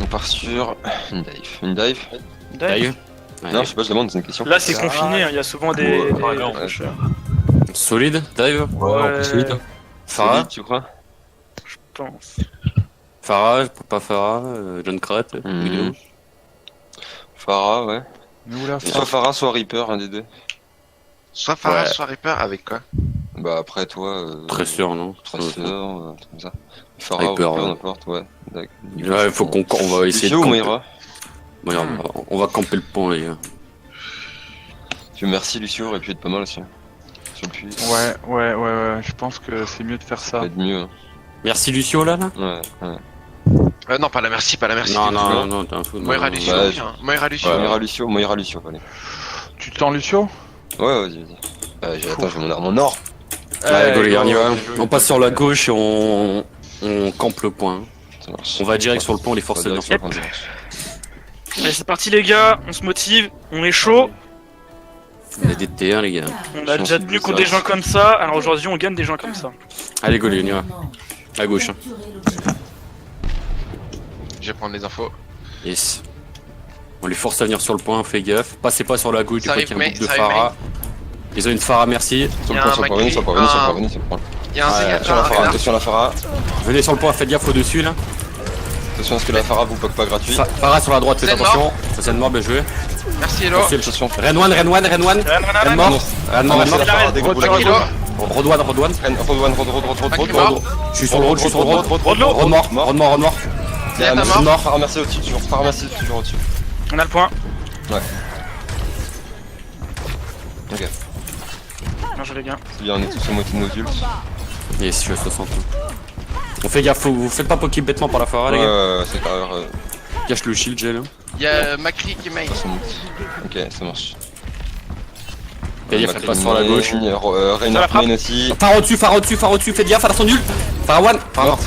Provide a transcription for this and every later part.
On part sur une dive. Une dive. Dive. Non, je sais pas, je demande, c'est une question. Là, c'est confiné, il y a souvent des. Solide, dive. Ouais, solide. Farah, Solide, tu crois? je pense. Farah, pas Farah, John Crate, Mhm. Farah, ouais. Mais où la Et soit Farah, soit Reaper, un des deux. Soit Farah, Ouais. soit Reaper, avec quoi? Bah après toi. Très sûr, non? Tracer, un truc comme ça. Farah, Reaper, Reaper, ouais. n'importe, ouais. Ouais, faut on va essayer Lucio de ou camper. Moira? Moira, on va camper le pont, les gars. Tu merci Lucio aurait pu être pas mal aussi. Sur le puits. Ouais, je pense que c'est mieux de faire Ça ça. va être mieux. Hein. Merci Lucio, là. Ouais. Non, pas la merci, pas la merci. Non, t'es un fou. Moira non, Lucio, Ouais, viens. Moira Lucio. Moira Lucio, allez. Tu te tends Lucio? Ouais, vas-y. Attends, je vais mon or. Ouais, go les gars, on y va. go, On passe sur la gauche et on campe le point. Ça marche. On va direct sur le pont, les forces On va direct aviennes. sur le point. Allez, c'est parti, les gars, on se motive, on est chaud. On a des T1, les gars. On a déjà tenu contre des gens comme ça, alors aujourd'hui, on gagne des gens comme ça. Allez, go les gars, on y va. À gauche. Je vais prendre les infos. Yes. On les force à venir sur le point, fais gaffe. Passez pas sur la gauche, du Ça coup, arrive, qu'il y a un mais- groupe de ça arrive, Farah. Ils ont une Farah, merci. Sur Y le a point, un sur le point, Macri, sur le point, sur le point, sur le point. Il y a un Ouais, Sega Sur la Farah, attention à la Farah. Venez sur le point, faites gaffe au-dessus là. Attention à ce que la Farah vous poque pas gratuit. Farah sur la droite, faites C'est attention. Ça c'est mort, bien joué. Merci, Hello. Attention. Ren one. Ren mort. Ren mort. C'est la Farah, des gros Kilo. Rodouane. Rodouane. Macri mort. Je suis sur le road, Rodlo. Rod mort. Zéa, t'as Farah mort. Farah, merci au-dessus, toujours. Farah, merci toujours au-dessus. On a le point. Ok, Bien joué, les gars. c'est bien, on est tous au moitié de nos ults. Yes, je suis à 60. On fait gaffe, vous faites pas poker bêtement par la Farah, les gars. Ouais, c'est pas grave. Cache le shield, gel. Il y a Macri qui est main. Ok, ça marche. Faites gaffe, faites pas sur la gauche. Reinhardt main aussi. Farah au-dessus, faites gaffe, attention nul. Farah one. Farah mort.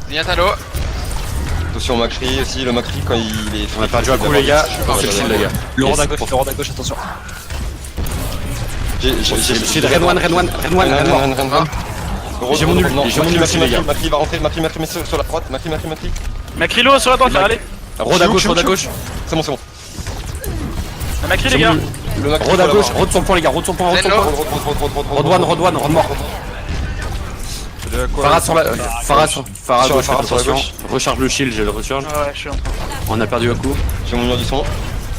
Zignatalo. Attention au Macri aussi, le Macri quand il est... On a perdu un coup, les gars. C'est le shield, les gars. Le Yes. rond à gauche, attention. J'ai Shield, Ren one. J'ai mon ult, les gars. Macri va rentrer, Macri sur la droite, Macri. Macrilo sur la droite, là, allez. Rod à gauche. C'est bon. La Macri, les gars. Le Macri Rod à gauche, rod sur le point, les gars. Rod Zenlo. Rod mort. Farah sur la. Farah gauche, Farah sur la attention. gauche. Recharge le shield, je le recharge. Ouais, je suis en train. On a perdu un coup. J'ai mon mur du son.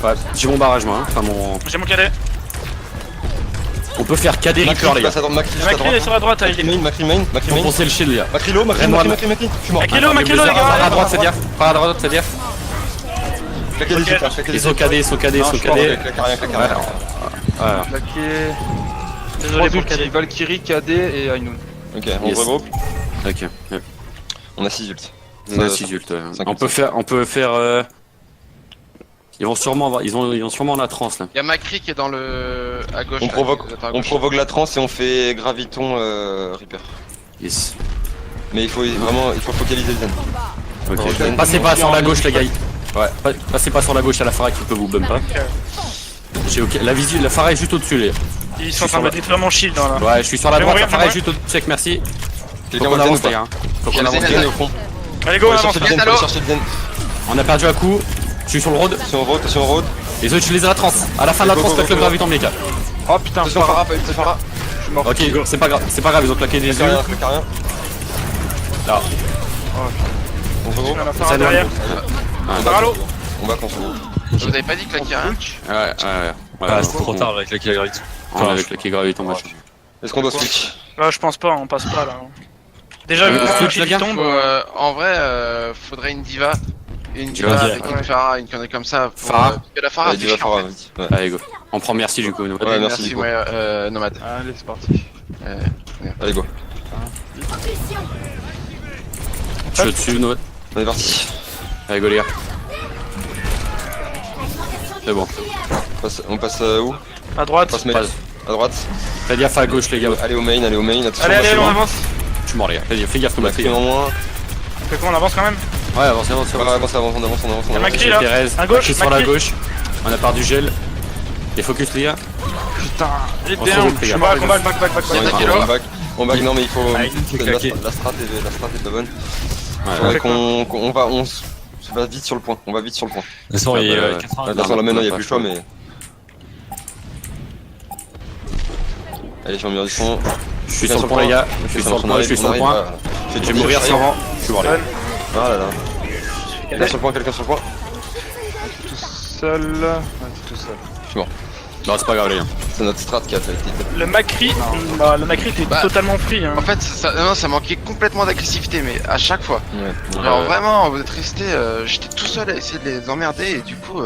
Ouais, j'ai mon barrage, moi. Enfin, mon. J'ai mon cadet. On peut faire KD Reaper, les gars. Macri juste à Macri est droite. sur la droite, il est. Macri main. Faut foncer le shield, les gars. Macri low, Macri. Je suis mort. Macrilo, les Farah à gars. droite, faites gaffe. Farah à droite, faites gaffe. Claquez des ults, claquez Ils des sont KD. Claquez rien. Voilà. Claqué. Désolé pour le cadet. Valkyrie, KD et Ainoun. Ok, on Yes. regroupe. Ok. On a 6 ults. On a 6 ults. On peut faire. Ils vont sûrement avoir. Ils ont sûrement la transe là. Il y a Macri qui est dans le. À gauche. On à gauche. provoque la transe et on fait graviton Reaper. Yes. Mais il faut focaliser le zen. Ok. Passez pas sur la gauche, les gars. Ouais. Passez pas sur la gauche à la Farah qui peut vous bump pas. J'ai ok. La Farah est juste au-dessus, les gars. Ils sont en train de mettre vraiment shield dans là. Ouais, je suis sur la Mais droite. bon, La Farah rien, est juste au-dessus, merci. Faut Quelqu'un qu'on va le avance, zen ou les pas? gars. Faut Il y qu'on a le avance. zen, Zen au fond. Allez, go, on avance. Chercher le zen, Allô chercher le zen. On a perdu un coup. Je suis sur le road. Attention au road. Les autres, je les ai à la transe. À la fin de la Go, transe, go, claque go, le go. graviton, les gars. Oh putain, Attention Farah. Farah. Je suis mort. Ok, c'est pas grave, ils ont claqué des yeux. Claquez rien. Là. On se regroupe. On a Farah derrière. Paralo. On va qu'on se regroupe. Je vous avais pas dit que la Ouais. Ah, c'est trop tard avec la Kyriarite. On avait claqué graviton, machin. Est-ce qu'on doit switch? Là, je pense pas, on passe pas là. Déjà, vu que le switch, shield les gars. tombe. En vrai, faudrait une diva. Une diva Diva, avec ouais. une Farah, une connerie comme ça. Farah. Parce que la Farah, Allez, fait dis-va chier, en Farah, fait. vas-y. Ouais. Allez, go. On prend merci du coup. nous. Ouais, merci, Merci, Nico. Nomade. Allez, c'est parti. Allez, go. Je suis au-dessus, nous. On est parti. Allez, go, les gars. C'est bon. On passe où? À droite. On passe main. Passe. À droite. Faites gaffe à gauche, les gars. Allez au main, attention. Allez, on avance. Je suis mort, les gars. Fais gaffe, Thomas. Fais Macri gaffe. en moins. On fait quoi, on avance quand même? Ouais, avance. Ouais, avance, Il y a Macri J'ai là. Thérèse. À gauche, Macri sur la Macri. gauche. On a perdu gel. Et focus, les gars. Putain, il est On se down. regroupe, les gars. Back. Il y a Kilo. On back, non mais il faut... Ah, il est claqué. La strat est pas bonne. Faudrait on se va vite sur le point. On va vite sur le point. De toute façon, il est bah, De toute façon, là maintenant, il n'y a plus le choix, mais. Allez, je remets du son. Je suis sur le point, les gars. Je suis sur le point, je suis sur le point. Je vais mourir sans rang. Je suis mort, les gars. Ah là là. Quelqu'un sur le point, quelqu'un sur le point. tout seul. Ouais, tout seul. Non, c'est pas grave, les gars. C'est notre strat qui a fait. Le Macri, bah, le Macri était Bah, totalement free. Hein. En fait, ça manquait complètement d'agressivité, mais à chaque fois. Ouais. Alors vraiment, vous êtes restés, j'étais tout seul à essayer de les emmerder et du coup,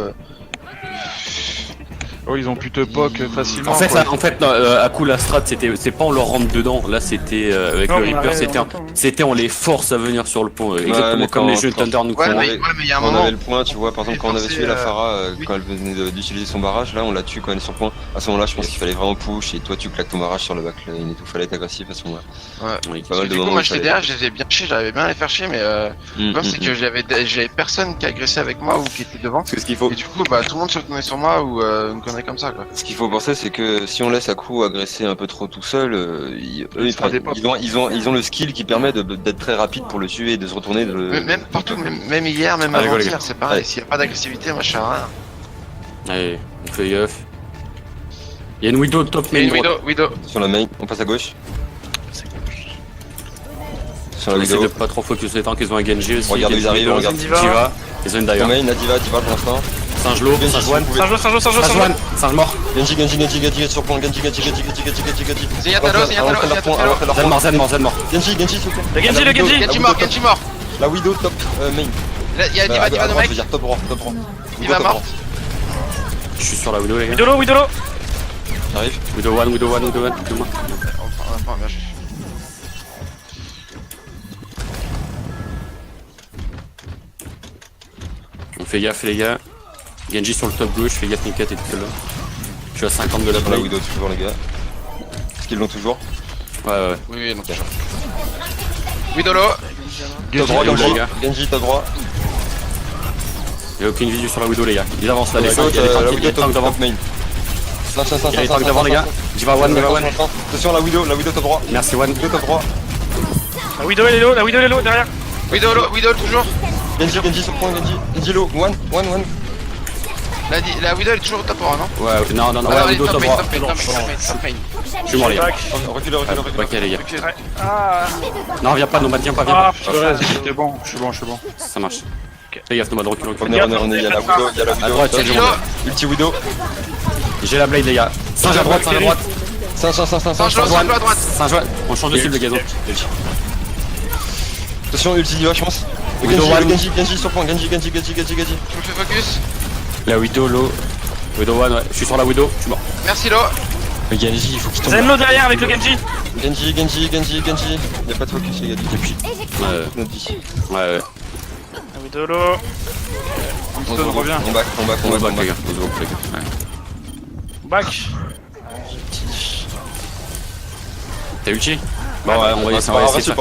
Oh, ils ont pu te poke facilement. En fait, quoi. à coup la strat, c'est pas on leur rentre dedans. Là, c'était avec Non, le mais Reaper, arrête, c'était on les force à venir sur le pont. Exactement mais comme les quand- jeux Thunder nous ouais, font. mais il y a un Quand on moment. avait le point, tu vois, par exemple, quand on avait forcé, tué la Pharah oui. quand elle venait d'utiliser son barrage, là on l'a tué quand elle est sur le point. À ce moment-là, je pense qu'il fallait vraiment push et toi tu claques ton barrage sur le backline et tout. Fallait être agressif à ce moment-là. Oui. Pas mal de Du coup, moments. moi où j'étais il derrière, je les ai bien chiés, j'avais bien à les faire chier, mais le problème c'est que fallait- j'avais personne qui agressait avec moi ou qui était devant. Parce que ce qu'il faut, Et du coup, bah tout le monde se retournait sur moi ou une connerie comme ça quoi. ce qu'il faut penser, c'est que si on laisse Aku agresser un peu trop tout seul, ils ont le skill qui permet d'être très rapide pour le tuer et de se retourner. Même partout, même hier, même Allez, go, les avant-hier, gars. c'est pareil. Allez. S'il n'y a pas d'agressivité, moi je fais rien. Allez, on fait gaffe. Il y a une widow top Il y a main une droite. Widow. Sur la main, on passe à gauche. Sur la On essaie de vidéo. pas trop focus les temps qu'ils ont un Genji aussi. Regarde, Genji, ils arrivent, Widow, regarde. Diva. Ils ont une Sur Daya. main, la diva pour l'instant. Singe low, Genji, Singe si one. vous pouvez. Singe one, Singe mort. Genji sur point, Genji Zeyatalo, Zen mort, Zen mort. Genji sur point. Le Genji, le Genji. Genji mort. La Widow top main. Il y a Diva À de droite, mec. je veux dire top droit. Diva Top mort. droit. Je suis sur la widow, les gars. Widolo, Widolo. J'arrive. Widow one, excuse-moi. Enfin, bien, On fait gaffe, les gars. Genji sur le top gauche, fais gaffe, Nikat est tout seul là. Je suis à 50 de la Sur la play. Widow toujours les gars. Est-ce qu'ils l'ont toujours? Ouais. Oui, non, toujours. Widolo. Top droit, Widow, les Genji. gars. Genji top droit. Il n'y a aucune visu sur la widow, les gars. Ils avancent là, les La tanks, il y a Widow des tanks devant. top main. Il y a des tanks devant, les gars. Diva one. Attention la Widow top droit. Merci one. Widow top droit. La Widow, elle est low, derrière. Widolo toujours. Genji sur le point, Genji low. One. La Widow elle est toujours au top 1, non? Ouais, non, Alors, ouais, elle est widow top droit. top main. Je suis mort, les gars. Back. Reculez. Ok, les gars. Ouais. Ah, Non, viens pas, Nomad, viens pas, viens ah, pas. putain. J'étais bon, je suis bon. Ça marche. Fais gaffe, Nomad, recule. On est, il y a la Widow, À droite, top. j'ai Widow. Ulti Widow. J'ai la blade, les gars. Singe à droite. Sans Singe à one. droite. Singe one. On change de cible, les gars. Attention, ulti Diva, je pense. Widow one. Genji sur le point, Genji. Je me fais focus. La widow, low. Widow one, ouais. Je suis sur la widow, je suis mort. Merci Lo. Le Genji, il faut qu'il tombe. Zenlo derrière avec le Genji. Genji. Y'a pas de focus les gars. Depuis. Ouais, Notre vie. ouais. La Widolo. On revient. On back. On va back, les gars. On va back, les gars. Ouais. Back. T'as ulti? Bon, ouais, on va essayer Reste ça. sur le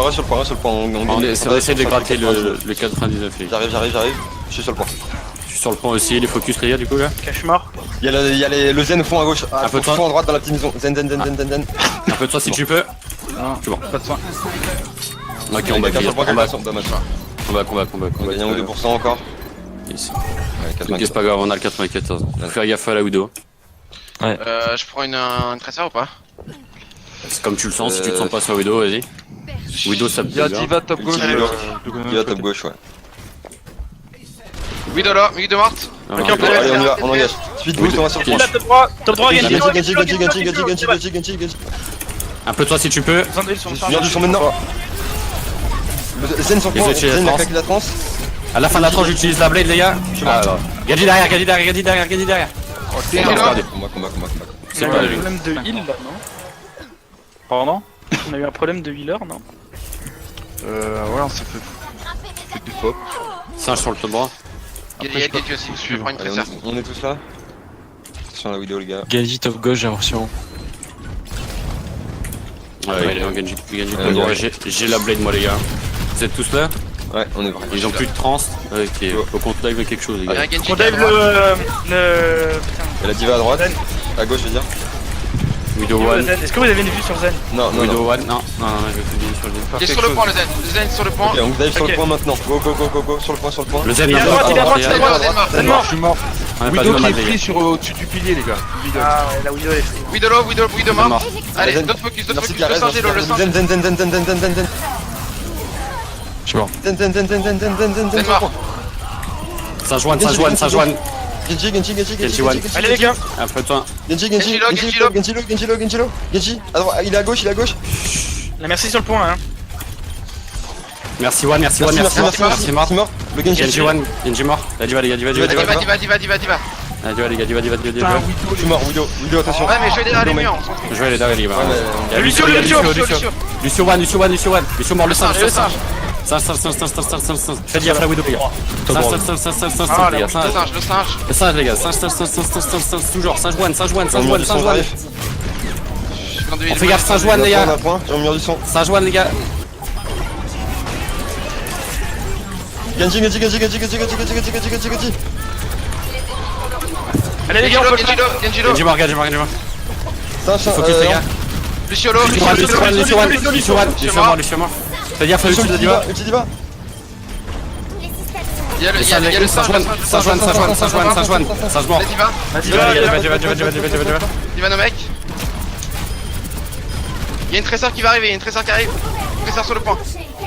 point. On va essayer de gratter le 99, les gars. J'arrive. Je suis sur le point. Je suis sur le point aussi, les focus, les gars, du coup, là. Cache mort. Il y a le zen fond à gauche. Un peu de soin. Fond à droite dans la petite maison. Zen. Un peu de toi si tu peux. Non, C'est bon. pas de soin. Ok, on back, les gars. Dommage. On back. On va gagner 1 ou 2% encore. Yes. Ouais, Ok, c'est pas grave, on a le 94. Faut faire gaffe à la widow. Je prends une tresseur ou pas? C'est comme tu le sens, si tu te sens pas sur la widow, vas-y. Widow, ça me Il y a plaît bien. Diva top gauche. Ulti Diva top gauche, ouais. Widolo morte. Non, Ok, non, on peut- Allez, on y va, on engage. Speed boost, on va sur le point. La top droit, Genji. Genji. Un peu de toi si tu peux. Viens du son maintenant. Zen sur le point. Désolé, Zen la a claqué la transe. À la fin de la tranche, j'utilise la blade, les gars. Ah, alors. Genji derrière. Combat. On a eu un problème de heal là, non? Pardon? On a eu un problème de healer, non? Ouais, on s'est fait du pop. Singe sur le top droit. Il y a Genji aussi, je vais prendre une Allez, tresseur. on est tous là. Sur la vidéo les gars. Genji top gauche, j'ai l'impression. Ouais, il est en Genji top droit. J'ai la blade, moi, les gars. Vous êtes tous là? Ouais, on est vrai. Ils ont plus de trans. Ok, faut qu'on dive quelque chose, les Il y a gars. un Genji On qui est à dive droite. le. Il y a la diva à droite. À gauche, je veux dire. Widow one. Zen. Est-ce que vous avez une vue sur Zen? Non, non, Widow non. one. Non, je vais te dire sur le Il est sur le point le Zen. Le Zen sur le point. Ok, on dive sur Ok. le point maintenant. Go, go, go, go, go, sur le point, sur le point. Le Zen, Il est à droite, il est à droite, il est à droite. Zen mort. Zen mort. Je suis mort. On a pas de Widow qui nomade, est les pris gars. sur au-dessus du pilier, les gars. Widow. Ah ouais, la Widow est free. Widow low, Widow Zen mort. mort. Allez, Zen. d'autres focus, Merci, le Gareth, singe et le merci. singe. Zen, zen, zen, zen, zen, zen, zen, zen, zen. Je suis mort. Zen, zen, zen, zen, zen, zen, zen, zen, Zen zen. mort. Saint-Joanne. Genji, Genji, Genji, Genji one. Allez les gars. Un peu de temps. Genji, Genji, Genji, Genji, Genji, Genji. À droite, il est à gauche, il est à gauche. La merci sur le point là. Hein. Merci one, merci mort. mort. Le Genji. Genji one, Genji mort. Diva les gars, diva. Diva. Diva les gars, diva. Je suis mort, Widow, attention. Ouais, mais je vais derrière les murs, on s'en fout. Je vais aller derrière les gars. Il y a Lucio. Lucio one. Lucio mort, le singe. Le singe. Faites gaffe à la Widow les gars. Ah, Les gars. Le singe. Le singe les gars. Singe toujours. Singe one. On fait gaffe, Saint-Joanne les gars. J'ai un mur du son. Saint-Joanne les gars. Genji. Allez les gars, on peut le faire. Genji low. Genji mort. Focus les gars. Lucio low. Lucio mort. Faites gaffe à Lucio la diva. Il y a le singe. Saint-Joanne. Singe mort. La Diva. Diva. Diva no mec. Il y a une tresseur qui va arriver, Tresseur sur le point.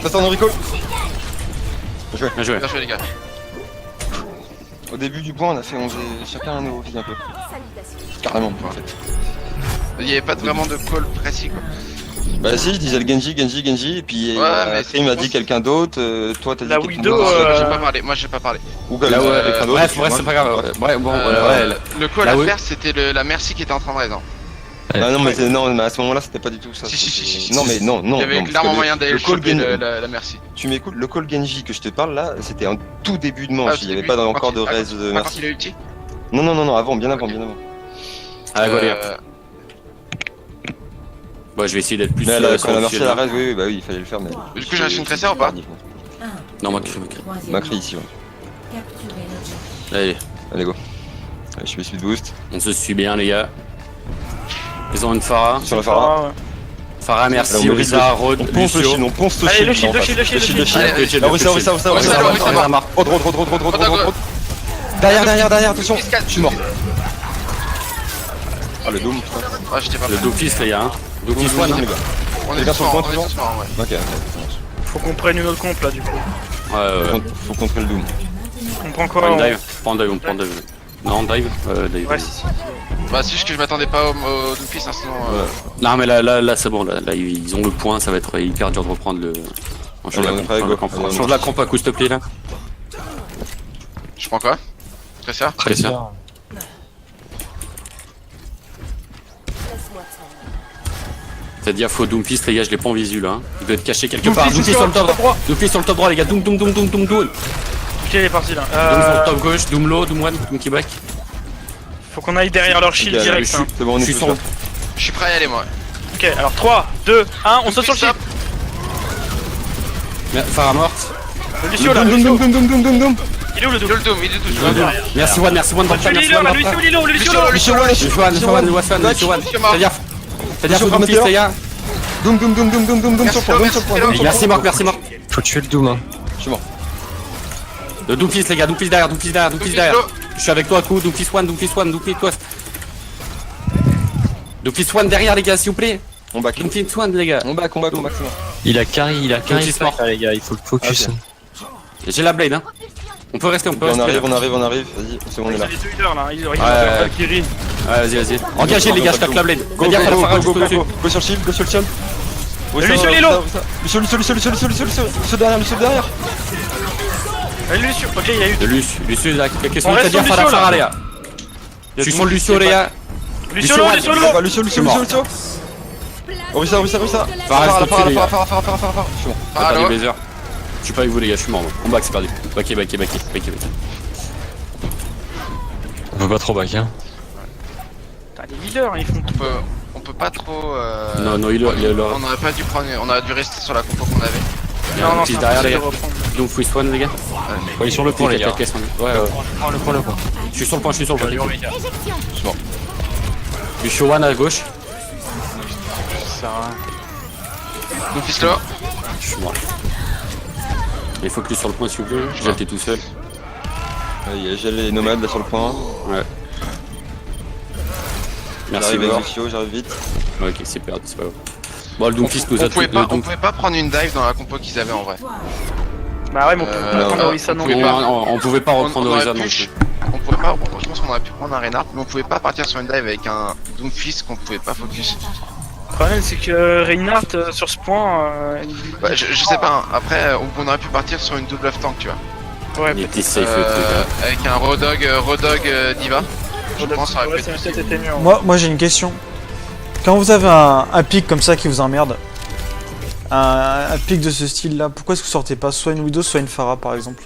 Ça en recall. Bien joué. Bien joué les gars. Au début du point, on a fait 11 et chacun un nouveau un peu. Carrément, en fait. Il n'y avait pas vraiment de call précis quoi. Bah si, je disais le Genji, et puis Ouais, mais après il m'a dit quelqu'un d'autre, toi t'as dit La quelqu'un Widow, d'autre. J'ai pas parlé, moi j'ai pas parlé. Ou quelqu'un d'autre. Bref, c'est pas grave. Ouais, bon, ouais. Le call Là, à oui. faire c'était la merci qui était en train de raison. Ah non mais, non, mais à ce moment-là c'était pas du tout ça. Si. Non mais non. Il y avait parce clairement que moyen d'aller le call choper Genji- la merci. Tu m'écoutes, le call Genji que je te parle là, c'était un tout début de Ah, manche, il y avait pas encore de res de Quand merci. il a ulti. Non, avant, bien avant. Ah, go les gars. Bon, je vais essayer d'être plus. Mais là, quand on a marché à la res, oui, bah oui, il fallait le faire, mais. Du coup j'ai acheté une tresseur ou pas? Non, moi, Macri ici, ouais. Allez, Allez, go. Allez, je fais speed boost. on se suit bien, les gars. Ils ont une Pharah. Sur la Pharah. Ah, ouais. Pharah, merci. Alors, Orisa, Rod, On ponce le shield, Lucio. on ponce le Allez, shield. le en shield. face. Le shield. Allez, Orisa. Trop. Derrière, attention. Je suis mort. Ah, le Doom, putain. Ah j'étais pas Le prêt. Doofus, les gars. Doofus One, one. les gars. On les est gars tous sur le morts, point, on est toujours tous morts, ouais. Ok, ça marche. Faut qu'on prenne une autre comp là du coup. Ouais. Faut contrer le Doom. On prend On quoi prend on... une dive. On prend dive. Non, dive. Dive. Ouais, si. Bah c'est juste que je m'attendais pas au Doomfist hein, sinon. Non, mais là, c'est bon. Là, ils ont le point. Ça va être hyper dur de reprendre le. On change Allez, on est prêt, go. Allez, on change la comp à coup, s'il te plaît, là. Je prends quoi? Tresseur? Très bien. Faites gaffe au Doomfist, les gars, je l'ai pas en visu là. Hein. Il doit être caché quelque part. Doomfist sur le top droit. Doomfist sur le top droit, les gars. Doom. Ok, il est parti là. Doom sur le top gauche. Doom low, Doom one, Doom back. Faut qu'on aille derrière leur shield Ok, direct. Hein. C'est bon, on Je est suis tous sur. là. Je suis prêt à y aller moi. Ok, alors 3, 2, 1, on saute sur le shield. Pharah morte. Le Lucio là, le Lucio. Doom. Il est où le Il double? est le Doom, il est tout. Merci one dans le Le chat. Lucio il est là, le Lucio il est là, le Lucio là. Lucio low. Lucio one. Faites gaffe. Faites gaffe au Doomfist, les gars. Doom sur le point, sur le point. Merci mort. Faut tuer le Doom. Hein. Je suis mort. Le Doomfist, les gars. Doomfist derrière. Je suis avec toi, coup. Doomfist one. Doomfist one derrière, les gars, s'il vous plaît. On back. Doomfist one, les gars. On back, c'est bon. Il a carry Doomfist mort. les gars, il faut le focus. J'ai la blade, hein. On peut rester. On arrive. Vas-y, c'est bon, on est là. Les deux healers là, ils ont Ouais. Valkyrie. Vas-y. Engagez, les gars, je tape la blade. Go, Faites gaffe à la Pharah juste au-dessus. Go sur le shield, Le Lucio il est là. Lucio derrière. Le Lucio, ok, il y a eu. De Lucio, là, qu'est-ce On que tu reste veux dire sur à la Lucio, Pharah, là. les gars? Je suis sur le Lucio, les gars. Lucio là, Lucio là. Lucio. Orisa. Pharah, je suis mort. Ah Pas alors des blazers. Je suis pas avec vous, les gars, je suis mort. On back, c'est perdu. Backé. On peut pas trop back, hein. Putain, les healers, ils font tout. on peut pas trop. Non, il On aurait pas dû prendre. On aurait dû rester sur la compo qu'on avait. Non, Doomfist derrière, les gars. de reprendre. Donc, Fist one, les gars. Il est sur le pont, les gars. Ouais. Prends le pont. Je suis sur le point. Lucio one à gauche. sert à rien. Doomfist là. Je suis mort. Il focus sur le point s'il vous plaît. J'étais tout seul. J'ai les nomades là sur le point. Ouais. Merci J'arrive avec Bord. Lucio, j'arrive vite. Ok, c'est perdu, c'est pas grave. Bon, le Doomfist nous a On pouvait tout. pas, on pouvait pas prendre une dive dans la compo qu'ils avaient en vrai. Bah ouais, mais on peut Euh, pas prendre non, Orisa non on plus. pouvait pas. On pouvait pas reprendre aurait Orisa pu- non plus. On pouvait pas, je pense qu'on aurait pu prendre un Reinhardt, mais on pouvait pas partir sur une dive avec un Doomfist qu'on pouvait pas focus. Le problème, c'est que Reinhardt, sur ce point, Bah, je sais pas, hein. Après on aurait pu partir sur une double off tank, tu vois. ouais, Il était safe le truc. Avec un Rodog Diva. Je pense que ça aurait pu ça être aurait peut-être été mieux. hein. Moi j'ai une question. Quand vous avez un pic comme ça qui vous emmerde, un pic de ce style là, pourquoi est-ce que vous sortez pas soit une Widow, soit une Pharah par exemple?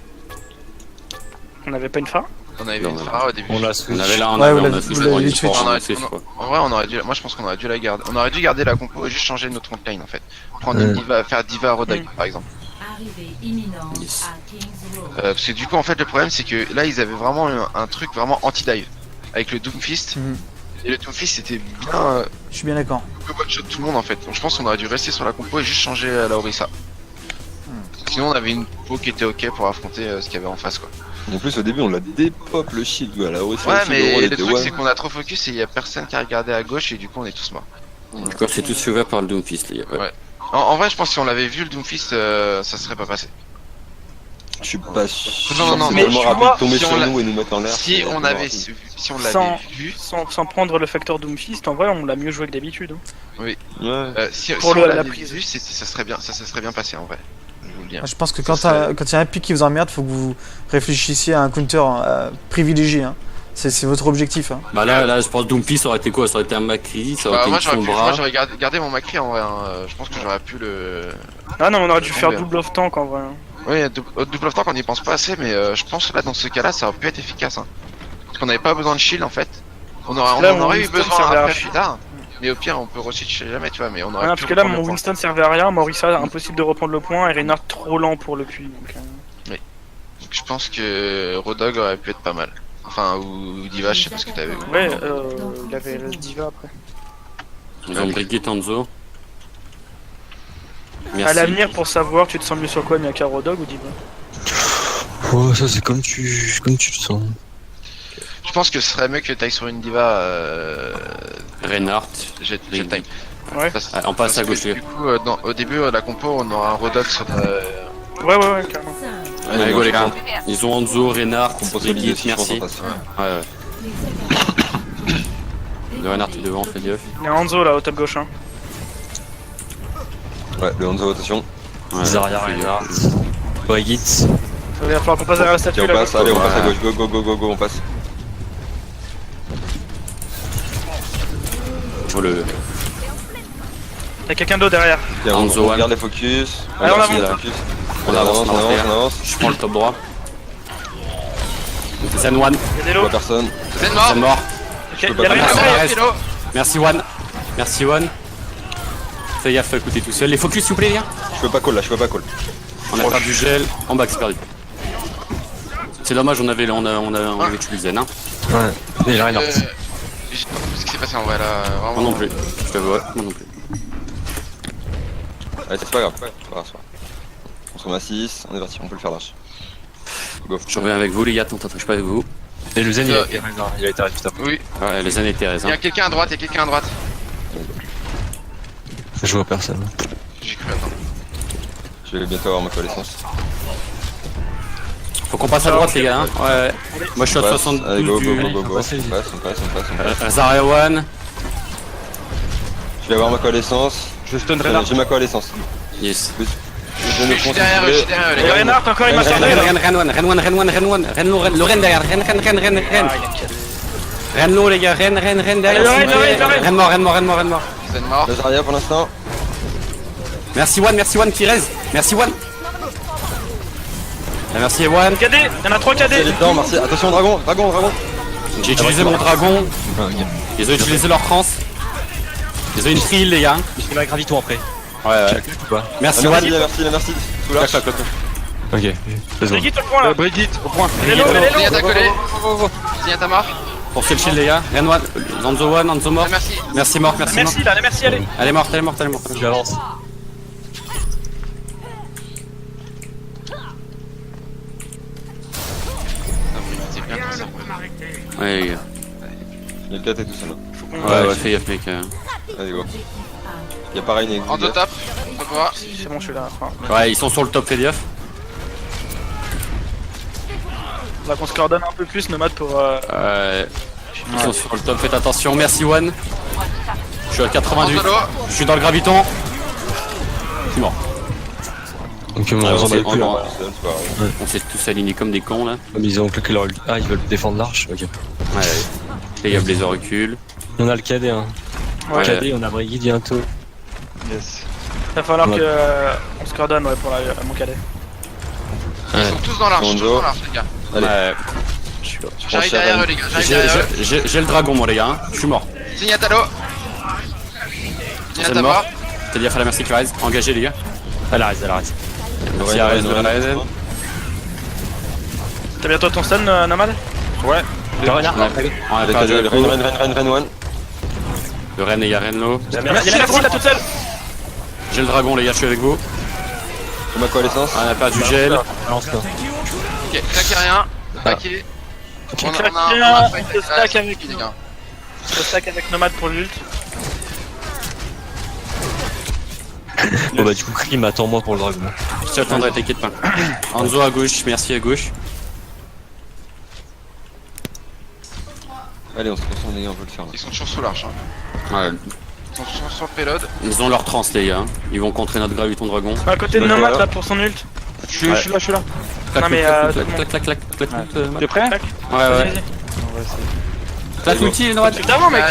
On avait pas une phare. On avait Non, une non. Pharah au début. On l'a On switch. avait là, on Ouais, avait, vous on a l'avez- fait vous le l'avez sport, switch. on a fait, quoi. En vrai, on aurait dû, moi je pense qu'on aurait dû la garder. On aurait dû garder la compo et juste changer notre front line en fait. Prendre une diva, faire Diva Rodog par exemple. Arrivée imminente Yes. à Kings Row. Parce que du coup en fait le problème c'est que là ils avaient vraiment un truc vraiment anti-dive avec le Doomfist. Mhm. Et le Doomfist c'était bien Je suis bien d'accord. one shot tout le monde en fait. Donc je pense qu'on aurait dû rester sur la compo et juste changer la Orisa. Sinon on avait une peau qui était ok pour affronter ce qu'il y avait en face quoi. En plus au début on l'a dépop le shield quoi, la hausse. Ouais mais le truc c'est qu'on a trop focus et il y a personne qui a regardé à gauche et du coup on est tous morts. Du coup, c'est tout sauvé par le Doomfist, les gars. Ouais. Ouais. En vrai je pense que si on l'avait vu le Doomfist ça serait pas passé. Je suis pas sûr. Non, non, c'est mais tellement tu rapide vois, de tomber si on sur l'a- nous et nous mettre en l'air. Si c'est on tellement avait rapide. si on l'avait Sans- vu Sans prendre le facteur Doomfist, en vrai, on l'a mieux joué que d'habitude. hein. Ouais. si Pour on la l'avait prise. vu ça serait bien passé en vrai. Je vous le dis. Je pense que Ça quand serait- il y a un pic qui vous emmerde, faut que vous réfléchissiez à un counter privilégié. Hein. C'est votre objectif. Hein. Bah là, je pense Doomfist ça aurait été quoi? Ça aurait été un Macri, ça aurait Bah, été moi une j'aurais Sombra. gardé mon Macri en vrai. Je pense que j'aurais pu le. Ah non, on aurait dû faire Ouais. double off tank en vrai. hein. Oui, double of tank on n'y pense pas assez, mais je pense que là dans ce cas-là ça aurait pu être efficace. Hein. Parce qu'on n'avait pas besoin de shield en fait. On Là, en mon aurait eu Winston besoin servait à après rien. plus tard. Mais au pire on peut re-switch jamais, tu vois. Mais on aurait Ah, pu parce que là, reprendre mon le point. Winston servait à rien, Morissa impossible de reprendre le point, et Reinhardt trop lent pour le puits. Donc, Donc, je pense que Rodog aurait pu être pas mal. Enfin, ou Diva, je sais pas ce que t'avais vu. ouais, il avait le Diva après. Ils ont Brigitte Hanzo. À Merci. l'avenir, pour savoir, tu te sens mieux sur quoi, Miyaka Rodog ou Diva? Oh, ça c'est comme tu le sens. Je pense que ce serait mieux que t'ailles sur une Diva Reinhardt. jet Brigitte. time. Ouais. Ah, on passe Parce à que gauche, les Du gars. coup, au début de la compo, on aura un Rodog sur Ouais, carrément. Allez, go les gars. Ils ont Hanzo, Reinhardt, Compo Brigitte, solide aussi, je pense, merci. on passe. Ouais. Le Reinhardt est devant, fais gaffe. Il y a Hanzo là, au top gauche. Hein. Ouais, le Hanzo rotation. Ouais, Zarya, fais Reinhardt. gaffe. Brigitte. Il va falloir qu'on passe derrière la statue Tiens, on là. passe, allez, on passe à Ouais. gauche, go, on passe. Sur le. Il y a quelqu'un d'autre derrière. Tiens, Hanzo, on one. regarde les focus. Allez, on regarde avance. les focus. On avance, on avance. Je prends le top droit. Zen One, Il y a des Je lots. vois personne. Zen mort. Zen mort. Ok, peux il y pas a passer. Reinhardt. Ah, Hello, hello. Merci One. Merci One. Fais gaffe, écoutez tout seul. Les focus, s'il vous plaît, les gars. Je peux pas call là, je peux pas call. On a perdu gel. En bas, c'est perdu. C'est dommage, on avait tué le Zen. Hein. Ouais. Et Reinhardt. Je sais pas ce qui s'est passé en vrai là. Moi Vraiment. non plus. Je te vois, moi non plus. Allez, c'est pas grave. C'est pas grave. On se remet à 6, on est parti, on peut le faire large. Go. Je reviens avec vous, les gars. Attends, je suis pas avec vous. Et le Zen, il Euh, a été arrêté juste après. Oui, Ouais, les Zen et Thérèse. il y Hein. a quelqu'un à droite, Je vois personne. J'ai cru attendre. Je vais bientôt avoir ma connaissance. Faut qu'on passe à droite, les gars. Hein. Ouais. Moi, je suis à On passe. 72 Allez, go, du. on passe. Zarya One. Je vais avoir ma connaissance. Je stun Reinhardt. J'ai ma connaissance. Yes. Je me Je suis derrière eux, les Il y a gars. Reinhardt encore, il m'a sorti là. Ren low, les gars. Ren derrière. Ren mort. Zen mort. Lazaria pour l'instant. Merci One qui reste. Merci One. Merci One. KD, il y en a 3 Il est KD. dedans, merci. Attention, dragon. J'ai utilisé mon dragon. Ils ont utilisé leur trans. Ils ont une trill, les gars. Je fais la graviton après. Ouais. Ou pas? Merci Merci, One. merci. Soulage. Ok. Faisons. Brigitte au point là. Brigitte, au point. Il est low, il est low. Zenyatta collé. Zenyatta mort. Pensez le shield les gars. Ren one, Hanzo one, Hanzo mort. Merci. Merci mort, merci mort. Merci là, merci, allez. Elle est morte, elle est morte, elle est morte. J'avance. C'est bien comme ça. Ouais les gars. Il y a 4 et tout ça là. Ouais, fais gaffe mec. Allez, go. Y'a pareil, Nick. En deux tapes. On peut voir. C'est bon, je suis là. Enfin, Ouais, ils sont sur le top, fais gaffe. on va qu'on se coordonne un peu plus, Nomade, pour. Ils sont sur le top, faites attention. Merci One. Je suis à 98. Solo. Je suis dans le graviton. Je suis mort. Ok, Ah, bon, on s'est- plus, on- hein. On s'est tous alignés comme des cons là. Comme ils ont claqué leur ult. Ah, ils veulent défendre l'arche. Ok. Ouais. Les gars, Blazer recule. On a le KD, hein. Ouais. KD, on a Brigitte bientôt. Yes. Il va falloir Ouais. que. On se coordonne, ouais, pour mon cadet. Ils sont tous dans l'arche, tous Rondo. dans l'arche, les gars. Allez. Ouais. J'arrive derrière eux, les gars. J'arrive derrière eux. J'ai le dragon moi les gars. Je suis mort. Signatalo. C'est Signata mort. mort. T'as dit à faire la merci qui reste. Engagez les gars. Elle arrête, elle arrête. Merci à Rez de Rez. T'as bientôt ton stun, Nomade? Ouais. On a Allez, perdu Ren, le Ren, one. Le Ren les gars, Renlo. Il y a la merci là toute seule! J'ai le dragon les gars, je suis avec vous. C'est ma coalescence. On a perdu gel. Lance-toi. Ok, claquez rien. Claquez. On Claquez a rien, un on fight se stack avec les nous. gars. Je stack avec Nomade pour l'ult. Bon bah du coup, Krim, attends-moi pour le dragon. Je t'attendrai, t'inquiète pas. Hanzo à gauche, merci à gauche. Allez, on se concentre, les gars, on peut le faire là. Ils sont toujours sous l'arche. Hein. Ouais. Ils sont toujours sur le payload. Ils ont leur trans les gars. Ils vont contrer notre graviton dragon. À côté de Nomade là pour son ult. Je suis là, je suis là. Clac, Non, mais, clac, tout le clac, clac, clac, clac, clac, clac. T'es prêt? Tac. Ouais, Vas-y, ouais. vas-y. Clac l'outil, Nomad. Juste avant, mec!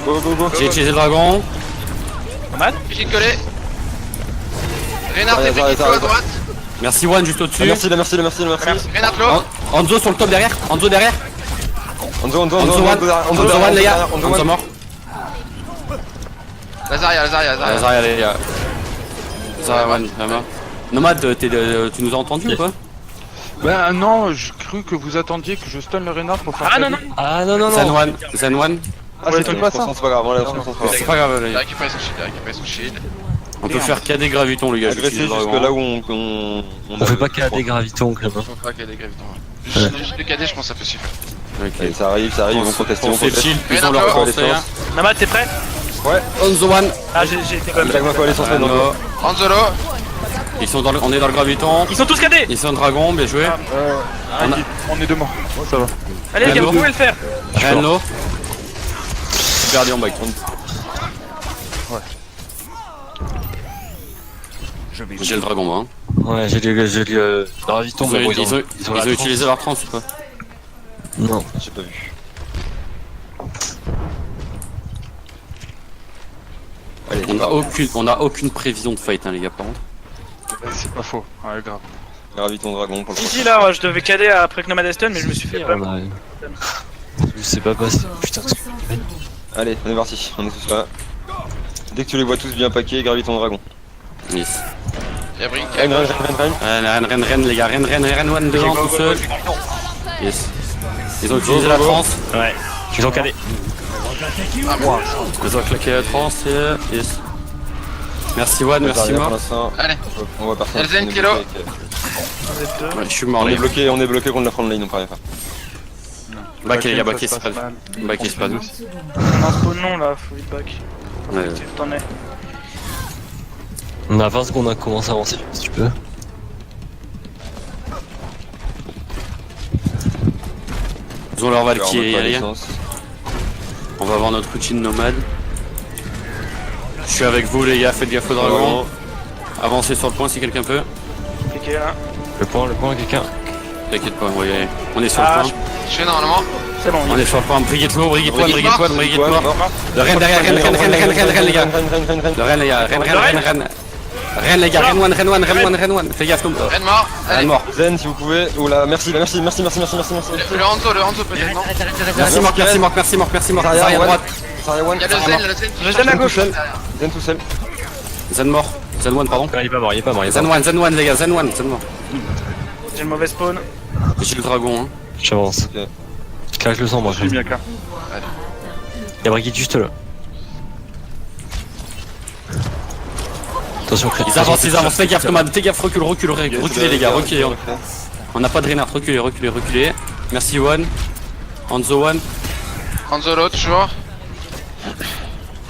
Go, go, go. J'ai utilisé le dragon. Nomade? J'ai collé. Reynard, Allez, t'es arrête, à arrête. droite. Merci One juste au-dessus. Merci, merci. Reynard low. Hanzo sur le top derrière. Hanzo derrière. Hanzo, Hanzo One les gars. Hanzo mort. Lazaria. Zaria les gars. Zaria One, vraiment. Nomad, tu nous as entendu ou pas? Bah non, je cru que vous attendiez que je stun le Reynard pour faire. Ah non, non! Ah non, non, Zen non. One. Zen One. Ah, c'était pas ça. C'est pas grave, on se concentre pas. C'est pas grave les Il a gars. récupéré son shield, On peut faire KD graviton les gars. Agresser j'utilise le jusque dragon. là où on On fait pas KD graviton, Clément. Faut pas qu'il y ait des gravitons. Juste le KD, je pense que ça peut suffire. Ok. Allez, ça arrive, ils vont contester, On fait le shield, ils ont leur trans les gars. Nomade, t'es prêt? Hanzo One. Ah, j'ai été quand même. Avec ma coalescence maintenant. Hanzo. Anzolo. Ils sont dans le, on est dans le graviton. Ils sont tous cadés! Ils sont le dragon, bien joué. On est deux morts. Oh, ça va. Allez, les gars, Renlo. vous pouvez le faire! Renlo. Perdu en back. J'ai le dragon moi. Hein. Ouais, j'ai le graviton, mais bon, Ils ont utilisé leur trans ou pas? Non. J'ai pas vu. Allez, On a aucune prévision de fight hein, les gars par contre. C'est pas faux. Ouais, grave. Graviton dragon pour le Ici là, je devais cader après que Nomade est stun, mais je me suis fait. Ouais, bah, je sais pas passer. Putain, Allez, on est parti, on est tous là. Dès que tu les vois tous bien paqués, graviton dragon. Yes. Y'a Brink. Ren les gars, Ren one devant tout seul. Yes. Ils ont utilisé la trans. Ouais. Ils ont KD. Ils ont claqué la trans. Yes. Merci One, merci Pour moi. l'instant, Allez. on voit personne. Elzen, On est Kilo. bloqué avec, Ouais, je suis mort les gars. on est bloqué contre la front lane, on peut rien faire. Back les gars, back Ça is se passe pas. mal. Back is pas. 30 secondes. On a un spawn non là, faut vite back. Ouais. T'en es. On a 20 secondes à commencer à avancer, si tu peux. Ils ont leur Alors, Valkyrie notre les gars. coalescence. On va avoir notre routine nomade. Je suis avec vous les gars, faites gaffe au dragon. Avancez sur le point si quelqu'un peut. Cliquez là. Le point, quelqu'un. T'inquiète pas, on va y aller. On est sur Ah, le point. Je fais normalement. C'est bon. On est sur le point. Brigitte low, Brigitte one, Brigitte Brigitte mort. mort. Le Ren derrière, Ren les gars. Le Ren les gars, Ren. Ren les gars, Ren one. Fais gaffe Tom. Ren mort. Ren Allez. mort. Zen, si vous pouvez. Oula, merci. Le Hanzo peut-être, non? Merci mort. Zarya à droite. Zarya one. Y'a le Zen, Le Zen à gauche. Zen tout seul. Zen mort. Zen one, pardon. Il est pas mort, Zen one les gars, Zen one mort. J'ai le mauvais spawn. J'ai le dragon. Hein. J'avance. Ok. Là, je le sens, moi. Je suis bien, car. Y'a Brigitte juste là. Attention, Ils avancent, fais gaffe, Thomas, fais gaffe, reculez les gars, reculez. On n'a pas de Reinhardt, reculez. Merci One. Hanzo One. Hanzolo toujours.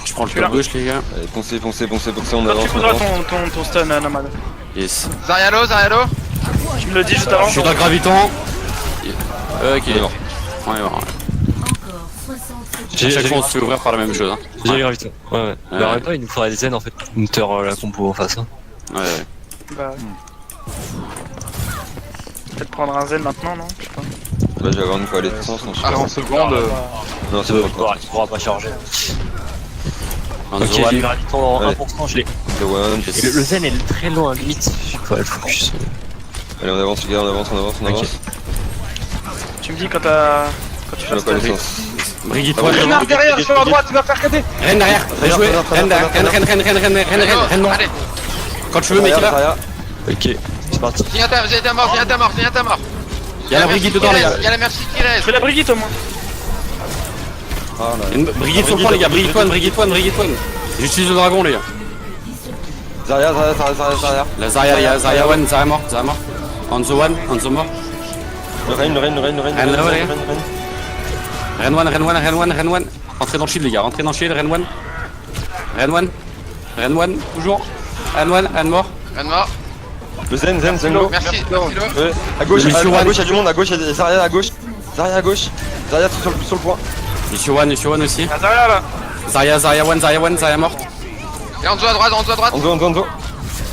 Je prends le club gauche les gars. Allez, foncez, on Tu avance, on voudras avance. ton stun, Nomade. Yes. Zarialo. Tu me le dis juste avant. Je suis dans le graviton. Ok. Il est mort. On est mort. Encore 60 secondes. À chaque fois on se fait ouvrir par la même chose. Hein. J'ai gravité. Ouais. Mais en même temps, il nous faudrait des zen en fait pour counter la compo en face. Hein. Ouais. Bah. Peut-être prendre un zen maintenant, non? Je sais pas. Bah, je vais avoir une coalescence. 40 secondes. Non, c'est pas encore. Il pourra pas charger. Hanzo Ok, j'ai One. gravité en Allez. 1%, je l'ai. The one. Et le zen est très loin, limite. Il faut le focus. Allez, on avance, les gars, on avance. Tu me dis quand t'as. Quand tu Je fais suis le en stun. coalescence. Brigitte One. Renard derrière, sur la droite, tu vas faire cader. Rennes derrière. Bien joué. Rennes derrière. Rennes mort. Quand tu veux mec là. Ok, c'est parti. Viens ta mort. Y'a la Brigitte dedans les gars. Y'a la merci qui Je reste. fais la Brigitte au moins. Brigitte sur le point les gars. Brigitte One. J'utilise le dragon les gars. Zarya. La Zarya One, Zarya mort. Hanzo One, Hanzo mort. Le Reine. Rennes One. Rentrez dans le shield les gars, rentrez dans le shield, Rennes One, toujours. Rennes mort. Rennes mort. Le Zen go. Merci. À gauche, Monsieur à One. gauche, il y a du monde, à gauche, il y a Zarya à gauche. Zarya sur le point. Monsieur One aussi. Ah, derrière là. Zarya One, Zarya mort. Et Hanzo à droite. Hanzo.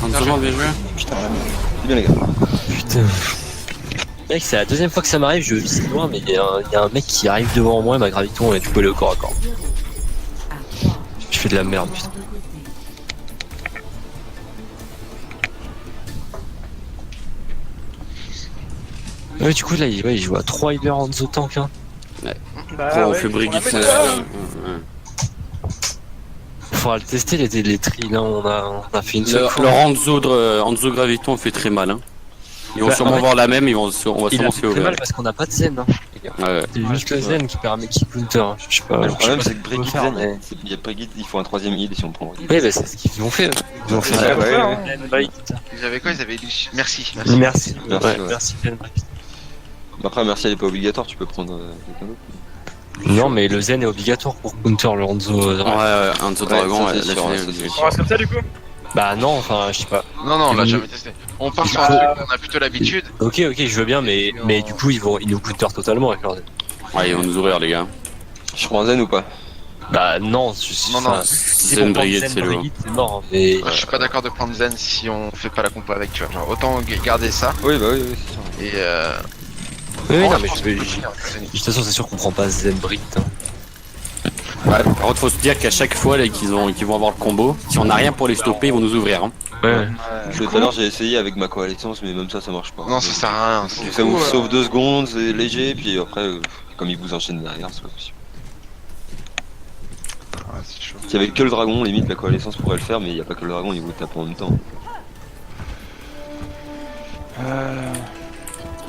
Hanzo mort, bien joué. C'est bien les gars. Putain. Mec, c'est la deuxième fois que ça m'arrive, je vis loin, mais il y a un mec qui arrive devant moi, ma graviton, et du coup, il est au corps à corps. Je fais de la merde, putain. Ouais, du coup, là, il joue à 3 healers en the tank, hein. Bah, Après, on ouais, fait Brigitte. faut la mettre. Faudra le tester, les tri, là, on a fait une seule fois. Le Hanzo Graviton fait très mal. Hein. Ils vont Bah, sûrement en fait, voir la même, on va Il sûrement a se fait faire très ouvrir. mal parce qu'on n'a pas de zen, hein, les gars. Ouais. C'est juste le zen qui permet qu'il counter, hein. Je sais pas. Le problème, c'est que Brigitte Brigitte Zen, il y a Brigitte, il faut un troisième heal si on prend. Ouais, bah c'est ce qu'ils ont fait. Ils ont fait ça. Ouais. Ils avaient quoi? Ils avaient Merci. Merci. Merci, Ouais, ouais. merci. Après, merci, elle est pas obligatoire, tu peux prendre quelqu'un d'autre. Non, mais le zen est obligatoire pour counter le Hanzo. Ouais, Hanzo Dragon, ça, ouais, c'est la sûr, finale, ça, c'est c'est sûr. On reste comme ça du coup. Bah non, enfin, je sais pas. Non, on l'a jamais testé. On part sur un truc, on a plutôt l'habitude. Ok, je veux bien, mais du coup, ils nous counter totalement avec leur zen. Ouais, ils vont nous ouvrir les gars. Je prends un Zen ou pas? Bah non, Non, c'est Zen pour prendre Brigitte, c'est lourd. Brigitte, c'est mort, hein, mais... Moi, je suis pas d'accord de prendre Zen si on fait pas la compo avec, tu vois. Genre, autant garder ça Oui, c'est sûr. et Oui, bon, non, je mais pense je qu'on vais... peut De finir. toute façon, c'est sûr qu'on prend pas zen Brigitte. Hein. Ouais, par contre, faut se dire qu'à chaque fois là, qu'ils vont avoir le combo, si on a rien pour les stopper, ils vont nous ouvrir. Hein. Ouais. Tout à l'heure, j'ai essayé avec ma coalescence, mais même ça marche pas. Non, ça sert à rien. Ça vous sauve 2 secondes, c'est léger, puis après, comme ils vous enchaînent derrière, c'est pas possible. Ouais, c'est chaud. S'il y avait que le dragon, limite la coalescence pourrait le faire, mais il n'y a pas que le dragon, il vous tape en même temps.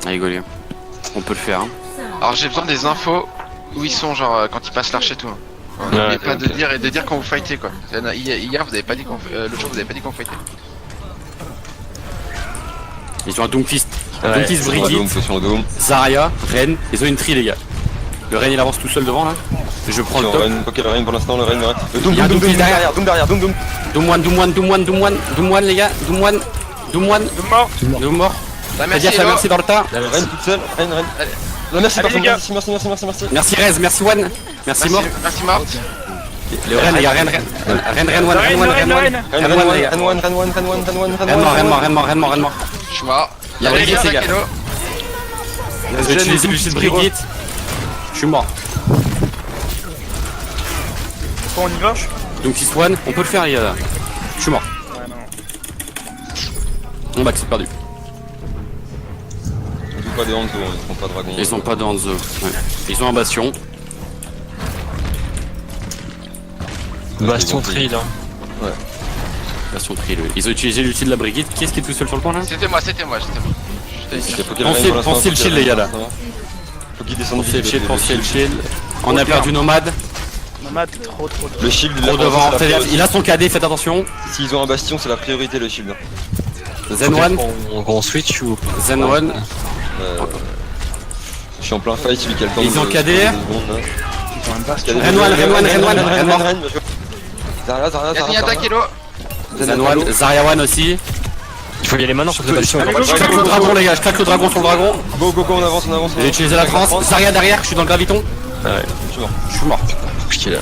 Allez, Gaulier. On peut le faire. Hein. Alors, j'ai besoin des infos où ils sont, genre quand ils passent l'arche et tout. N'oubliez pas de dire quand vous fightez quoi. Hier, vous avez pas dit qu'on l'autre jour, vous avez pas dit qu'on fightait. Ils ont un Doomfist. Ouais, Doomfist, Brigitte, Potion au dôme. Zarya, Rennes. Ils ont une tri, les gars. Le Rennes il avance tout seul devant là. Je prends le top. Ok, le Reine pour l'instant, le Reine. Il y a un Doom Doomfist derrière. Doom. Doom one les gars. Doom one. Mort. Doom mort. La Fais gaffe, la merci dans le tas. Reine toute seule, Reine. Non, merci, Allez, les gars. merci. Merci Rez, merci One. Merci mort. Merci Mort. Le Rennes les gars, Rennes mort. Je suis mort. Il y a Brigitte les gars. J'ai utilisé le shield Brigitte. Je suis mort. Bon, on y va. Donc 6 one, on peut le faire les gars. Je suis mort. Ouais, non. Bon bah c'est perdu. Ils ont pas de Hanzo, ils font pas dragon. Ils ont pas de Hanzo. Ouais. Ils ont un bastion. Bastion Trail, hein. Bastion tri. Ils ont utilisé l'outil de la Brigitte. Qui est-ce qui est tout seul sur le point là? C'était moi. Il faut qu'il y ait le Reine pour l'instant, Pensez le shield les gars là. Faut qu'il descende Pensez le vite, shield, pensez le shield. On a perdu Nomade. Nomade, trop. Le shield, Trop là, devant. c'est la Il a son KD, faites attention. S'ils ont un bastion, c'est la priorité le shield. Zen One. On switch ou. Zen One. Je suis en plein fight, celui qui a le temps Ils ont de- KD. de secondes, là. Ils ont un bastion. Ren, Zarya, Zarya, Y'a Zarya. Zenyatta qui est low. Zen One. Zarya One aussi. Il faut y aller maintenant sur le bastion. Je claque le dragon, les gars. Je claque le dragon sur le dragon. Go, go, go, on avance, on avance. J'ai utilisé la trance. Zarya derrière. Je suis dans le graviton. Ouais, Je suis mort. je là.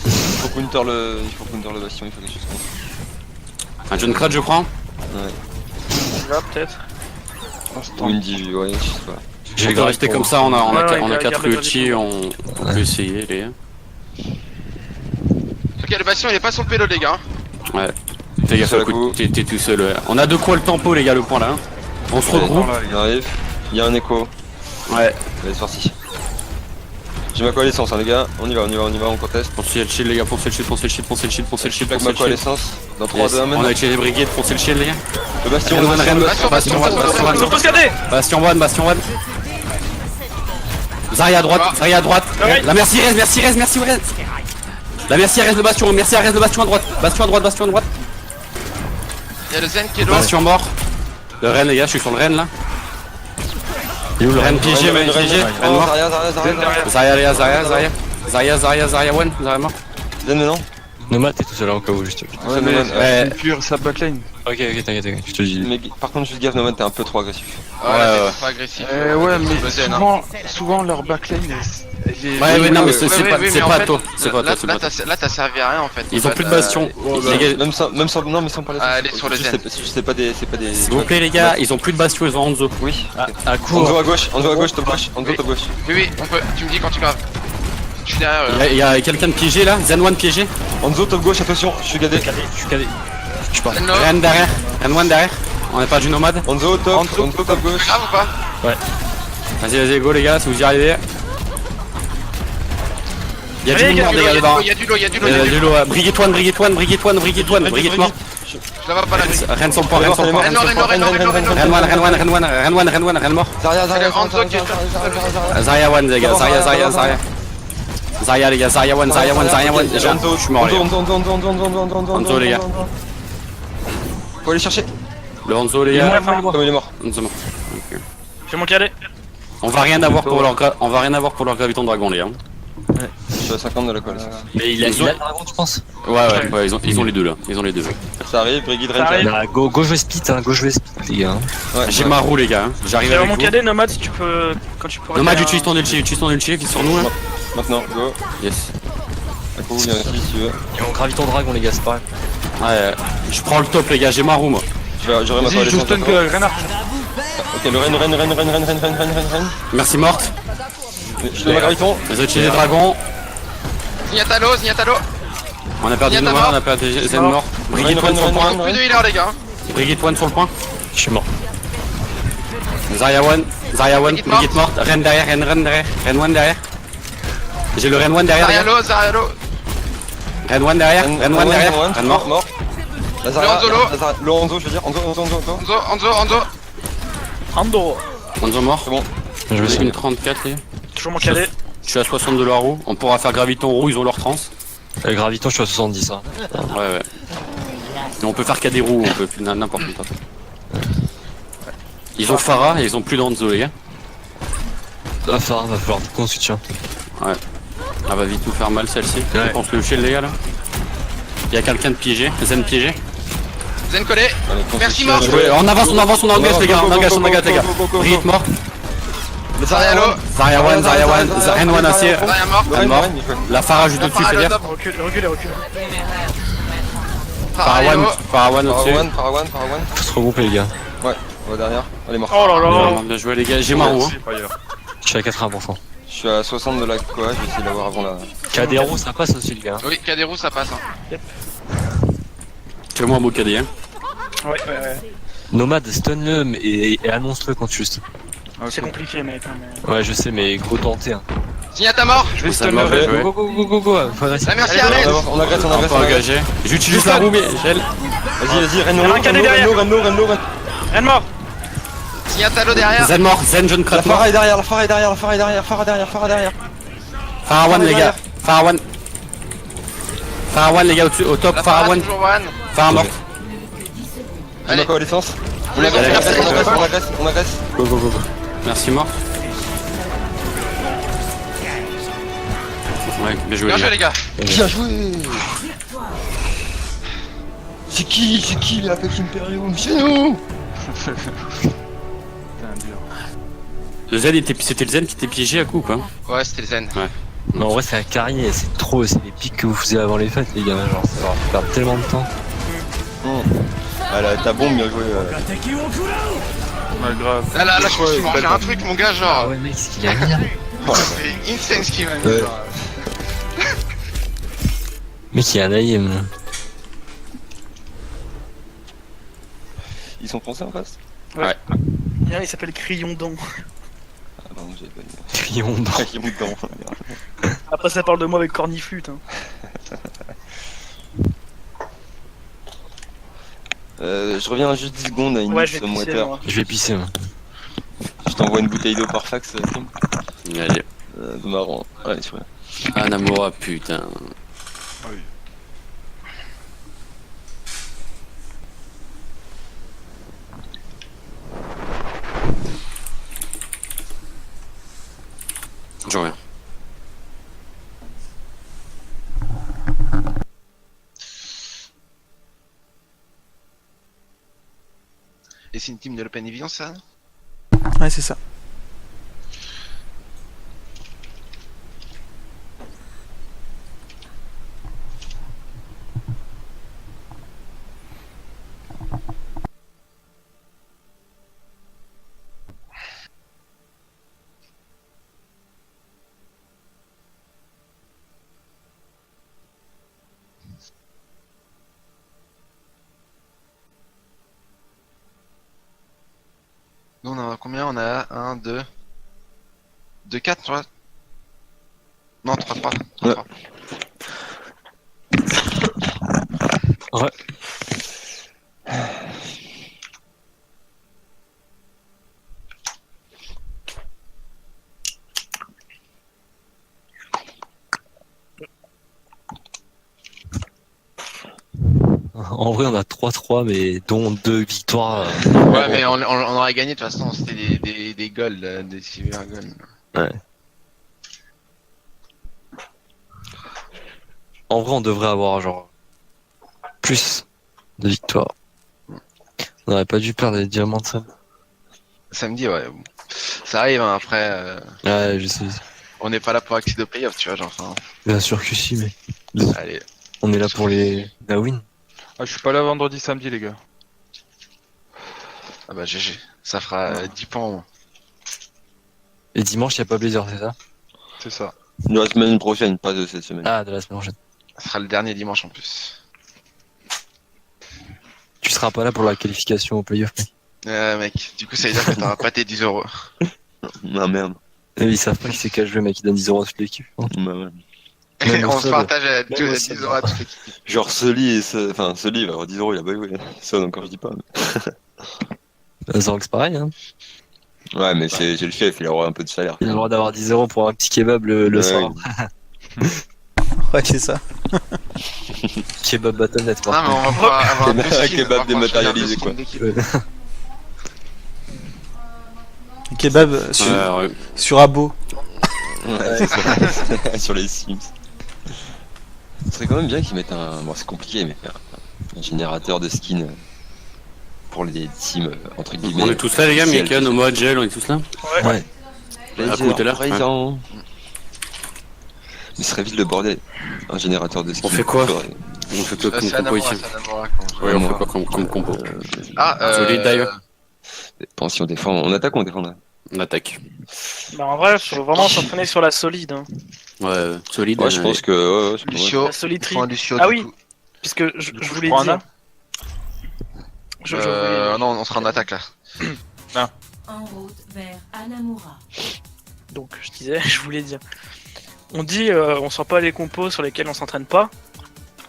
Il faut counter le bastion, il faut quelque chose comme ça. Un John Crad, je crois. Là, peut-être. Ou une div, ouais, je sais pas. Je vais rester comme ça. On a Ouais, 4 garde ultis. On peut essayer, les gars. Ok, le bastion il est pas sur le pélo, les gars. Ouais. Fais gaffe, Seul à écoute, coup. t'es tout seul. Ouais. On a de quoi le tempo, les gars, le point là. Hein. On se regroupe. Il arrive, il y a un écho. Ouais. Allez, c'est parti. J'ai ma coalescence, hein, les gars. On y va, on conteste. Foncez le shield, les gars. Foncez le shield, foncez le shield, foncez le shield, foncez le shield, Plaque foncez ma le shield. coalescence. Dans 3, Yes. 2, 1, On a maintenant. utilisé les brigades, foncez le shield, les gars. Le bastion, Ren le One, bastion. Ren One, Bastion, Bastion One, bastion, Bastion One. Ils ont tous KD. Bastion One, Bastion One. Zarya à droite, Zarya à droite. Ouais. La merci reste, merci reste, merci reste. La merci reste le bastion, merci reste le bastion à droite. Bastion à droite, bastion à droite. Y'a le Zen qui est low. Bastion mort. Le Ren, les gars, je suis sur le Ren là. Il est où le Ren piégé, Ren piégé. Ren mort. Zarya, Zarya, Zarya. Zarya, les gars, Zarya, Zarya. Zarya, Zarya, Zarya One, Zarya mort. Zen maintenant. Nomad, t'es tout seul en cas où juste. Ouais, mais Ouais. c'est pur sa botlane. Ok, t'inquiète, je te le dis. Mais par contre, juste gaffe, Nomad, t'es un peu trop agressif. Ouais, Ouais, ouais. c'est pas agressif. Ouais, mais Le Zen, hein. souvent leur backline elle est. Ouais, non, mais c'est Ouais, pas, oui, c'est mais en pas fait, toi, c'est pas toi, là, c'est pas toi. là, t'as servi à rien en fait. Ils ont plus de bastion. Les gars, Même sans, non, mais sans parler. Allez, sur le Zen. C'est pas des. s'il vous plaît, les gars, ils ont plus de bastion, ils ont Hanzo. Oui. À court. Hanzo à gauche, top gauche, Hanzo top gauche. Oui, on peut. Tu me dis quand tu graves. Je suis derrière eux. Il y a quelqu'un de piégé là, Zen One piégé. Hanzo top gauche, attention, je suis gadé. Je suis calé. Je pars. Zen low. Ren derrière, Ren One derrière. On n'a pas du nomade. Hanzo top gauche. Tu graves ou pas? Vas-y, go les gars, si vous y arrivez. Il y a Allez, du monde les gars dedans. Y'a du lot, y'a du lot, Il y y'a a du du lot. lot. Brigade One, Brigade One, Brigade One, Brigade One, Brigade mort. Je la vois pas la brique. Ren son point, Ren son point. Ren mort, Ren mort, Ren mort, Ren mort, Ren mort. Ren One, Ren One, Ren One, Ren One, Ren One, Ren mort. Zarya, Zarya, C'est Hanzo qui est Zarya One les gars, Zarya, Zarya, Zarya. Zarya les gars, Zarya One, Zarya One, Zarya One. Déjà, je suis mort les gars. Hanzo les gars. Faut aller chercher. Le Hanzo les gars. Comme il est mort. Hanzo mort. Ok. J'ai mon KD. On va rien avoir pour leur graviton dragon les gars. Je suis à 50 de la coalescence. Mais il a Ils ont- le dragon, tu penses? Ouais, ils ont les deux là. Ils ont les deux. Ça arrive, Brigade Ça arrive. Ren. Bah, go je vais split, hein, go je vais split, les gars. Ouais, J'ai ma roue les gars. J'arrive J'ai avec mon vous. KD, Nomade, si tu peux. Quand tu pourras. Nomade, faire utilise ton ulti, qui est sur nous là. Maintenant, go. Yes. À coup, viens ici si tu veux. Et on graviton dragon, les gars, c'est pareil. Ouais, je prends le top les gars, j'ai ma roue moi. J'aurai ma Vas-y, je coalescence. stun que Renard. Ok, le Ren. Merci morte. Je te mets ma graviton. Vous utilisez dragon. Zenyatta low, Zenyatta low. On a perdu Y'a ta Nomade, mort. on a perdu Zen mort. Brigade One sur le point. Plus de healer, les gars. Brigade One sur le point. Je suis mort. Zarya One, Brigade Brigade morte. Ren derrière, Ren derrière, Ren One derrière. J'ai le Ren One derrière. Zarya les gars. low, Zarya low. Ren One derrière, Ren One derrière. Ren mort. Mort. La Zarya, Le Hanzo low. la Zarya- le Hanzo, je veux dire. Hanzo. Hanzo. Ando. Hanzo mort. C'est bon. Je vais J'ai split. une 34 les gars. Toujours mon KD. Je suis à 60 de la roue. On pourra faire graviton roue, ils ont leur trans. Graviton, je suis à 70, hein. Ouais. Et on peut faire qu'à des roues, on peut n'importe quoi. Ils ont Farah et ils ont plus d'Hanzo les gars. Ah, Farah, va falloir qu'on switch, hein. Elle va vite nous faire mal celle-ci. Ouais. Je pense le shield les gars là. Il y a quelqu'un de piégé, Zen piégé. Zen collé. Allez, Merci, construction. mort. Ouais, on avance, on engage les gars, on engage les gars. Brigade mort. Zarya low. Zarya One, Ren One assez. Zarya mort. Ren mort. La Farah juste au-dessus, fais gaffe. Recule. Farah One au-dessus. Parawan. Faut se regrouper, les gars. Ouais, on va derrière. Elle est morte. Oh là là. Bien joué les gars, j'ai ma roue. Hein. Je suis à 80%. Je suis à 60 de la coa, je vais essayer d'avoir avant la. Cadero, ça passe aussi, les gars. Oui, Kaderu, ça passe. Hein. Fais-moi un beau cadet. Hein. Ouais. Nomade, stun-le et annonce-le quand tu le stun. C'est compliqué, mec. Hein, mais... Ouais, je sais, mais gros tenter, hein. Zenyatta mort. Je vais Ça stun m'a le fait Ren. jouer. Go, faut adresser. La merci Allez, Arlène. On agresse. On peut engager. J'utilise la roue, mais gel. Vas-y, Il y a un cadet derrière. Renno. Ren mort. Il y a un talon derrière. Zen mort, Zen jeune La crête mort. Pharah est derrière, la Pharah est derrière, la Pharah est derrière, Pharah derrière, Pharah derrière. Pharah one les gars. Pharah one. Pharah one les gars au top. La Pharah Pharah one. toujours one. Pharah mort. On a Allez. quoi l'essence? On Allez, agresse, allez, on agresse, allez. on agresse, on agresse. Go go go go. Merci mort. Ouais, bien joué Bien les joué gars. les gars. Bien joué. C'est qui les Apex Imperium? C'est nous. Le Zen c'était le Zen qui était piégé à coup quoi. Ouais, c'était le zen. Mais en vrai, c'est un carrier, c'est trop, c'est les pics que vous faisiez avant les fêtes, les gars. Genre, ça va faire tellement de temps. Ah là, ta bombe, bien joué. Ouais, grave. Là, je me suis mangé un truc, mon gars, Ah genre. ouais, mec, ce qu'il a mis là. C'est insane ce qu'il m'a mis. Ouais. genre. Mec, il y a un aïe, Ils sont français en face? Il s'appelle Crayondon. Ah pardon, j'avais pas dit. Crion dans. Ils montent dedans. Après ça parle de moi avec corniflute. Hein. Je reviens juste 10 secondes à une Ouais, je vais Nix pisser, moteur. moi. Je vais pisser, moi. Je t'envoie une bouteille d'eau par fax, Kim. Allez. C'est marrant. Ouais, tu vois. Ah Namora putain. Je reviens. Et c'est une team de l'Open Evidence, ça? Ouais, c'est ça. Nous, on a combien? On a 1, 2... 2, 4, tu vois? Non, 3, 3. Ouais. Ouais. En vrai, on a 3-3, mais dont 2 victoires. Ouais, mais on aurait gagné de toute façon, c'était des goals, des silver goals. En vrai, on devrait avoir genre plus de victoires. On n'aurait pas dû perdre les diamants de ça. Samedi, ouais. Ça arrive, hein, après, Ouais, je sais. on n'est pas là pour accéder aux playoffs, tu vois, genre, enfin, Bien sûr que si, mais allez. on est là pour la win. Ah, je suis pas là vendredi, samedi, les gars. Ah bah GG, ça fera 10 points au moins. Et dimanche, il n'y a pas Blazer, c'est ça? C'est ça. De la semaine prochaine, pas de cette semaine. Ah, de la semaine prochaine. Ça sera le dernier dimanche en plus. Tu seras pas là pour la qualification au playoff, mec. Mec, du coup ça veut dire que t'auras pas tes 10 €. Ah merde. Et ils savent pas qui c'est qu'à jouer, mec, ils donnent 10 € à toute l'équipe. Bah, ouais. Même au On se sol. partage à Même 10 au sol. € à toute l'équipe. Genre Sully et enfin Sully il va avoir 10 €, il a pas joué. Ça encore je dis pas. Zank, c'est pareil, hein. Ouais mais c'est le chef, il aura un peu de salaire. Il a le droit d'avoir 10 € pour un petit kebab le Ouais. soir. Ouais, c'est ça. Kebab Battle.net, Non mais on va pouvoir avoir deux skins, Kebab on va pouvoir dématérialisé, choisir deux skins d'équipe. Kebab sur, Ouais. sur Abo. Ouais, c'est ça. Sur les Sims. Ce serait quand même bien qu'ils mettent un. Bon, c'est compliqué, mais un générateur de skins pour les teams entre guillemets. On est tous là les gars, Mieka, Nomo, Gel, on est tous là. Ouais. À coup, t'es là, ouais. Mais ce serait vite le bordel. Un générateur de skins. On fait quoi? faudrait- On fait quoi comme C'est compo Anamora, ici? c'est Anamora, comment- Ouais, on moi. fait quoi comme compo? Ah, Solide, d'ailleurs. Dépend si on défend. On attaque ou on défend là? On attaque. Bah en vrai, faut vraiment s'entraîner sur la solide. Hein. Ouais, solide. Ouais, je pense que. Ouais, ouais, c'est pas mal. Lucio, La soliterie. prends un Lucio Ah du oui. coup. Puisque je voulais prends un dire. A Je voulais- Non, on sera en attaque là. En route vers Anamura. Donc je disais, je voulais dire. On dit on sort pas les compos sur lesquels on s'entraîne pas.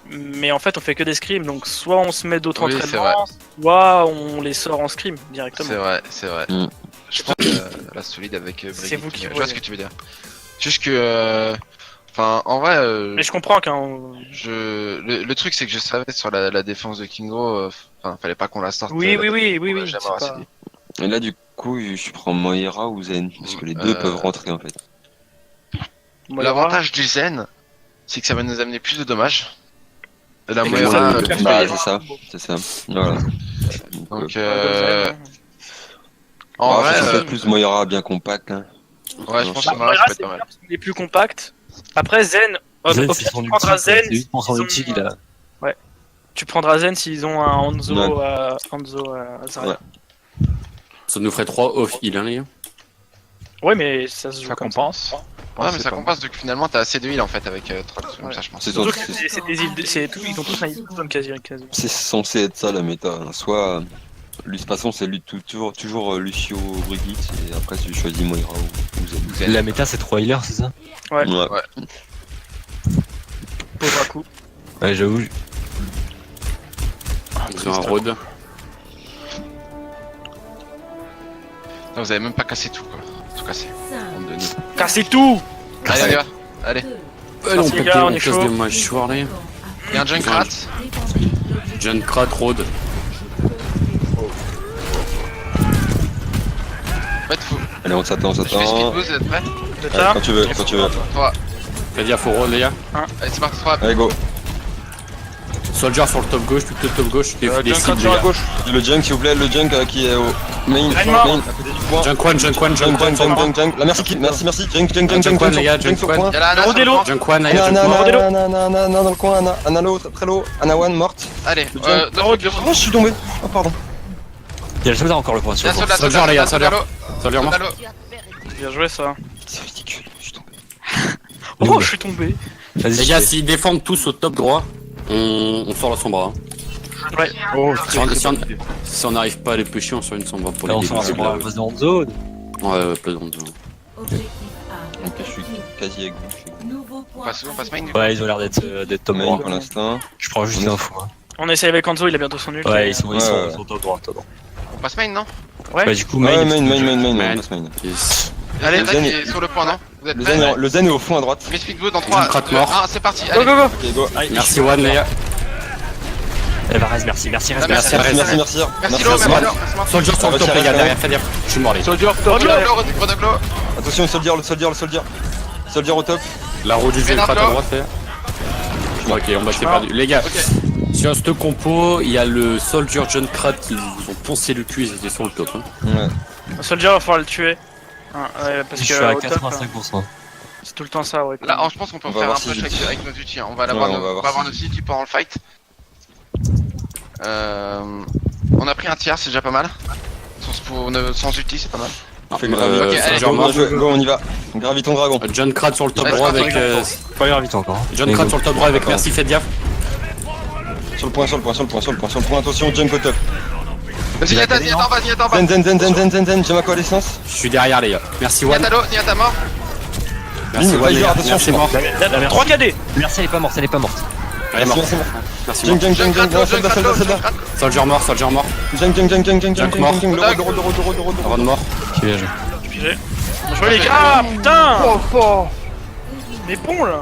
Mais en fait, on fait que des scrims, donc soit on se met d'autres Oui, c'est entraînements, soit on les sort en scrim directement. C'est vrai. Mm. Je pense la solide avec C'est Brigitte, vous qui je vois voyez. ce que tu veux dire. Juste que. Enfin, en vrai. Mais je comprends Le truc, c'est que je savais sur la défense de Kingo, enfin, fallait pas qu'on la sorte. Oui, on l'a oui. jamais c'est assez pas- dit. Et là, du coup, je prends Moira ou Zen, parce que les deux peuvent rentrer en fait. Moira. L'avantage du Zen, c'est que ça va nous amener plus de dommages. La Et Moira, Zen, plus Bah, de- c'est ça. Voilà. donc, En en Bah, vrai, ça fait plus Moira bien compact. Hein. ouais, je pense Bah, que Moira, Moira, ça peut être c'est pas bien mal. parce qu'il est plus compact. Après, Zen, Zen, au c'est pire, son tu ulti, prendras quoi. Zen. C'est juste pour son s'ils ulti ont- qu'il a. Tu prendras Zen s'ils ont un Hanzo, Ouais. Hanzo Zarya. Ouais. Ça nous ferait 3 off-heal, hein, les gars. Ouais, mais ça se joue Ça comme compense. Ouais, mais c'est ça pas compense, donc finalement, t'as assez de heal en fait avec 3 trucs comme ça, je pense. C'est Surtout censé- que c'est des îles, ils ont tous un zone quasi. c'est censé être ça la méta. Hein. Soit, lui, de toute façon, c'est lui toujours Lucio Brigitte, et après, tu choisis Moira ou Zen. La méta, c'est 3 healers, c'est ça? Ouais. Ouais. Pauvre à coup. Ouais, j'avoue. Ils ont un road. Non, vous avez même pas cassé tout quoi. Tout cassé. Bande de nuls. Cassez tout. Allez, on y va. Allez. Allez, on les pète gars, on on est casse chaud. des matchs soir, les. Y'a un Junkrat. John Krat, road. En fait, faut. Allez, on s'attend, Je fais speed on boost, vous êtes prêts? De Allez, ta. quand tu veux, quand tu veux. 3. Faites gaffe au road, les gars. Allez, c'est parti, 3. Allez, go. Soldier sur le top gauche, plutôt top gauche. Des Junk cibles, sur les la gars. gauche. Le junk, s'il vous plaît, le junk qui est au main, Allez, mort. main, à côté du point. Junk one, junk one, junk one, Junk, junk, junk. La merci, merci. Junk, Junk one, les gars, junk sur one. point. Y'a la Anna sur le Rodélo. point. Junk one, les gars, Anna, junk one. Anna, dans le coin, Anna low, très low. Anna one, morte. Allez, Le junk. deux Oh, je suis tombé. Oh, pardon. Il y a le soldat encore le point sur Y'a le point. soldat, Soldier, les gars, soldat, Soldier mort. soldat. Bien joué ça. C'est ridicule, je suis tombé. Oh, je suis tombé. Vas-y, Les gars, s'ils défendent tous au top droit, on sort la sombra. Hein. Ouais. Oh, Si on n'arrive pas à les pêcher, on sort une sombra pour là, les on s'en défendre. va en face de Hanzo. Ouais, plaisante. Objectif Ok, je suis quasi avec vous. A. Nouveau On point. passe main du coup. Ouais, ils ont l'air d'être top Main droit. pour l'instant. Je prends juste l'info. Hein. On essaye avec Hanzo, il a bientôt son ult. Ouais, ils sont Ouais. top droit. Top droit. On passe main, non? Ouais. Bah, du coup, Ouais, main. main, Man. on passe main. Yes. Allez, Le là Zen qui est- est sur le point, non? Vous êtes Le prêts? zen est au fond à droite. Mais speed boost dans 3, Junkrat mort. 1, c'est parti. Go, Allez, go, go. Ok, go. Merci One, les gars. Eh bah, reste, merci, Merci, Merci, Merci, Rez. merci. Merci Lo, merci merci. Lo, merci Lo. Soldier sur le top, les gars, derrière, faites gaffe. Je suis mort, les gars. Soldier top. Grenoglo. Attention, le soldier. Soldier au top. La roue du Fais Junkrat à l'arbre. droite, les gars. Ok, on va c'est perdu. Les gars, Ok. sur cette compo, il y a le Soldier Junkrat qui vous ont poncé le cul, ils étaient sur le top. Hein. Ouais. Soldier, va falloir le tuer. Ouais, parce Je que suis à au top, 85%. c'est tout le temps ça, ouais. Là, je pense qu'on peut On va faire un voir push si avec, j'ai- avec nos outils. Hein. On va Ouais, l'avoir, on va on va voir avoir si nos outils pendant le fight. On a pris un tiers, c'est déjà pas mal. Sans outils, c'est pas mal. Fais gravir. ok, allez, Soldier Go, mort. go, on y va. Graviton dragon. Junkrat sur le top Ouais, droit c'est avec. Pas grave vite encore. Junkrat sur le top droit avec merci, faites gaffe. Sur le point. Attention, junk au top. Vas-y, attends, vas-y, attends, Zen, j'ai ma coalescence. Je suis derrière, les gars. Merci One. Niata mort. Merci Ligne, One, les Rider, gars. attention, Merci je suis mort. 3 KD. Merci, elle est pas morte, elle est pas morte. Elle est morte. Merci. Merci mort. Junk, soldat. Soldier mort, Soldier mort. Junk, mort. le road. Ron mort. Piège. Pigé. Bien joué les gars. Ah putain. Mais bon là.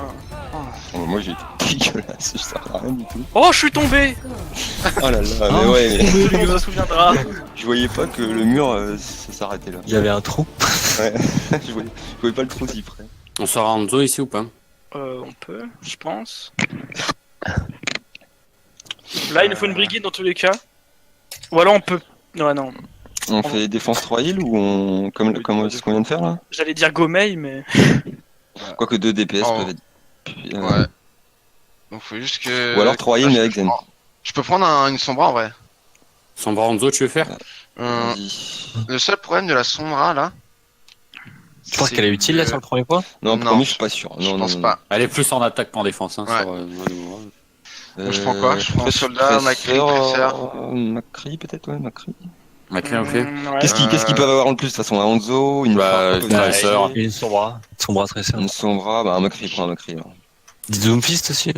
Moi j'ai été dégueulasse, je sers à rien du tout. Oh, je suis tombé. Oh là là, mais ouais, mais Tout le monde se souviendra. je voyais pas que le mur ça s'arrêtait là. Il y avait un trou. Ouais, je voyais pas le trou si près. On sort à Hanzo ici ou pas? On peut, je pense. Là, il nous faut une brigade dans tous les cas. Ou alors on peut. Ouais, non. On fait défense 3 heal ou on. Comme c'est ce qu'on vient de faire là? J'allais dire Gomei, mais. Quoique 2 DPS Oh. peuvent être. Ouais. Donc faut juste que. Ou alors 3 heal mais avec Zen. Je peux prendre une sombra en vrai. Sombra Hanzo, tu veux faire? Vas-y. Le seul problème de la sombra là. Tu penses qu'elle est utile là sur le premier point? Non, Non, promis, je suis pas sûr. Je Non, pense non, pas. Elle est plus en attaque qu'en défense. Hein, Ouais. sur, Je prends quoi Je prends soldat, Macri, Presseur. Macri peut-être, ouais, Macri. Macri, ok. Ouais. Qu'est-ce qu'ils peuvent avoir en plus de toute façon? Un Hanzo, une Bah, Farah, Tracer. Et une sombra. Sombra très simple. une Sombra, bah un Macri, prends un Macri. Alors. Des Doomfist aussi.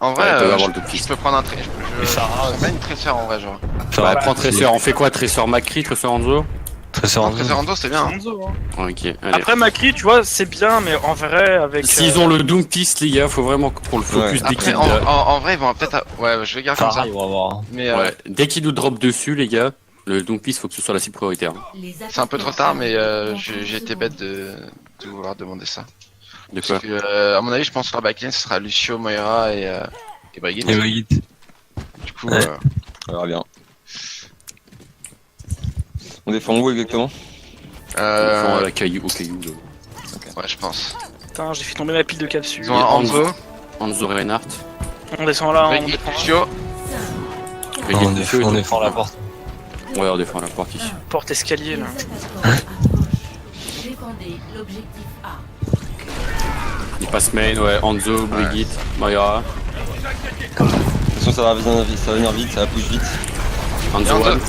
En vrai, Ouais, ils peuvent avoir je le top je piste. peux prendre un Et Pharah, je pas une tresseur en vrai, genre. Ouais, prends Tracer. On fait quoi? Tracer Macri, Tracer Anzo? Très sûr. Tresseur Ando, c'est bien. Hein. Hanzo, hein. Ok, allez. Après Macri, tu vois, c'est bien, mais en vrai, avec. S'ils ont le Doom Piste, les gars, faut vraiment pour le focus Ouais. dès Après, qu'ils en vrai, ils vont peut-être. Ouais, je vais garder comme ça. Pharah, ils vont avoir. Mais ouais. Dès qu'ils nous drop dessus, les gars, le Doom Piste, faut que ce soit la cible prioritaire. c'est un peu trop tard, mais j'ai été bête de vouloir demander ça. De quoi? Parce que, à mon avis, je pense que la backlane, ce sera Lucio, Moira et Brigitte. Et Brigitte. Du coup, Ouais. On verra bien. On défend où exactement? Ils font à la caillou, au caillou. Là. ouais, je pense. Putain, j'ai fait tomber ma pile de capsules. Ils ont un Hanzo, Anzo Reinhardt. On descend là, on Brigitte, défend Lucio. Brigitte, On Lucio, ils défend ont- la porte. Ouais, on défend la porte ici. porte escalier là. Défendez l'objectif A. Il passe main, ouais, Anzo, Brigitte, Moira. Attention, ça va venir vite, ça va push vite. Anzo Anzo. one.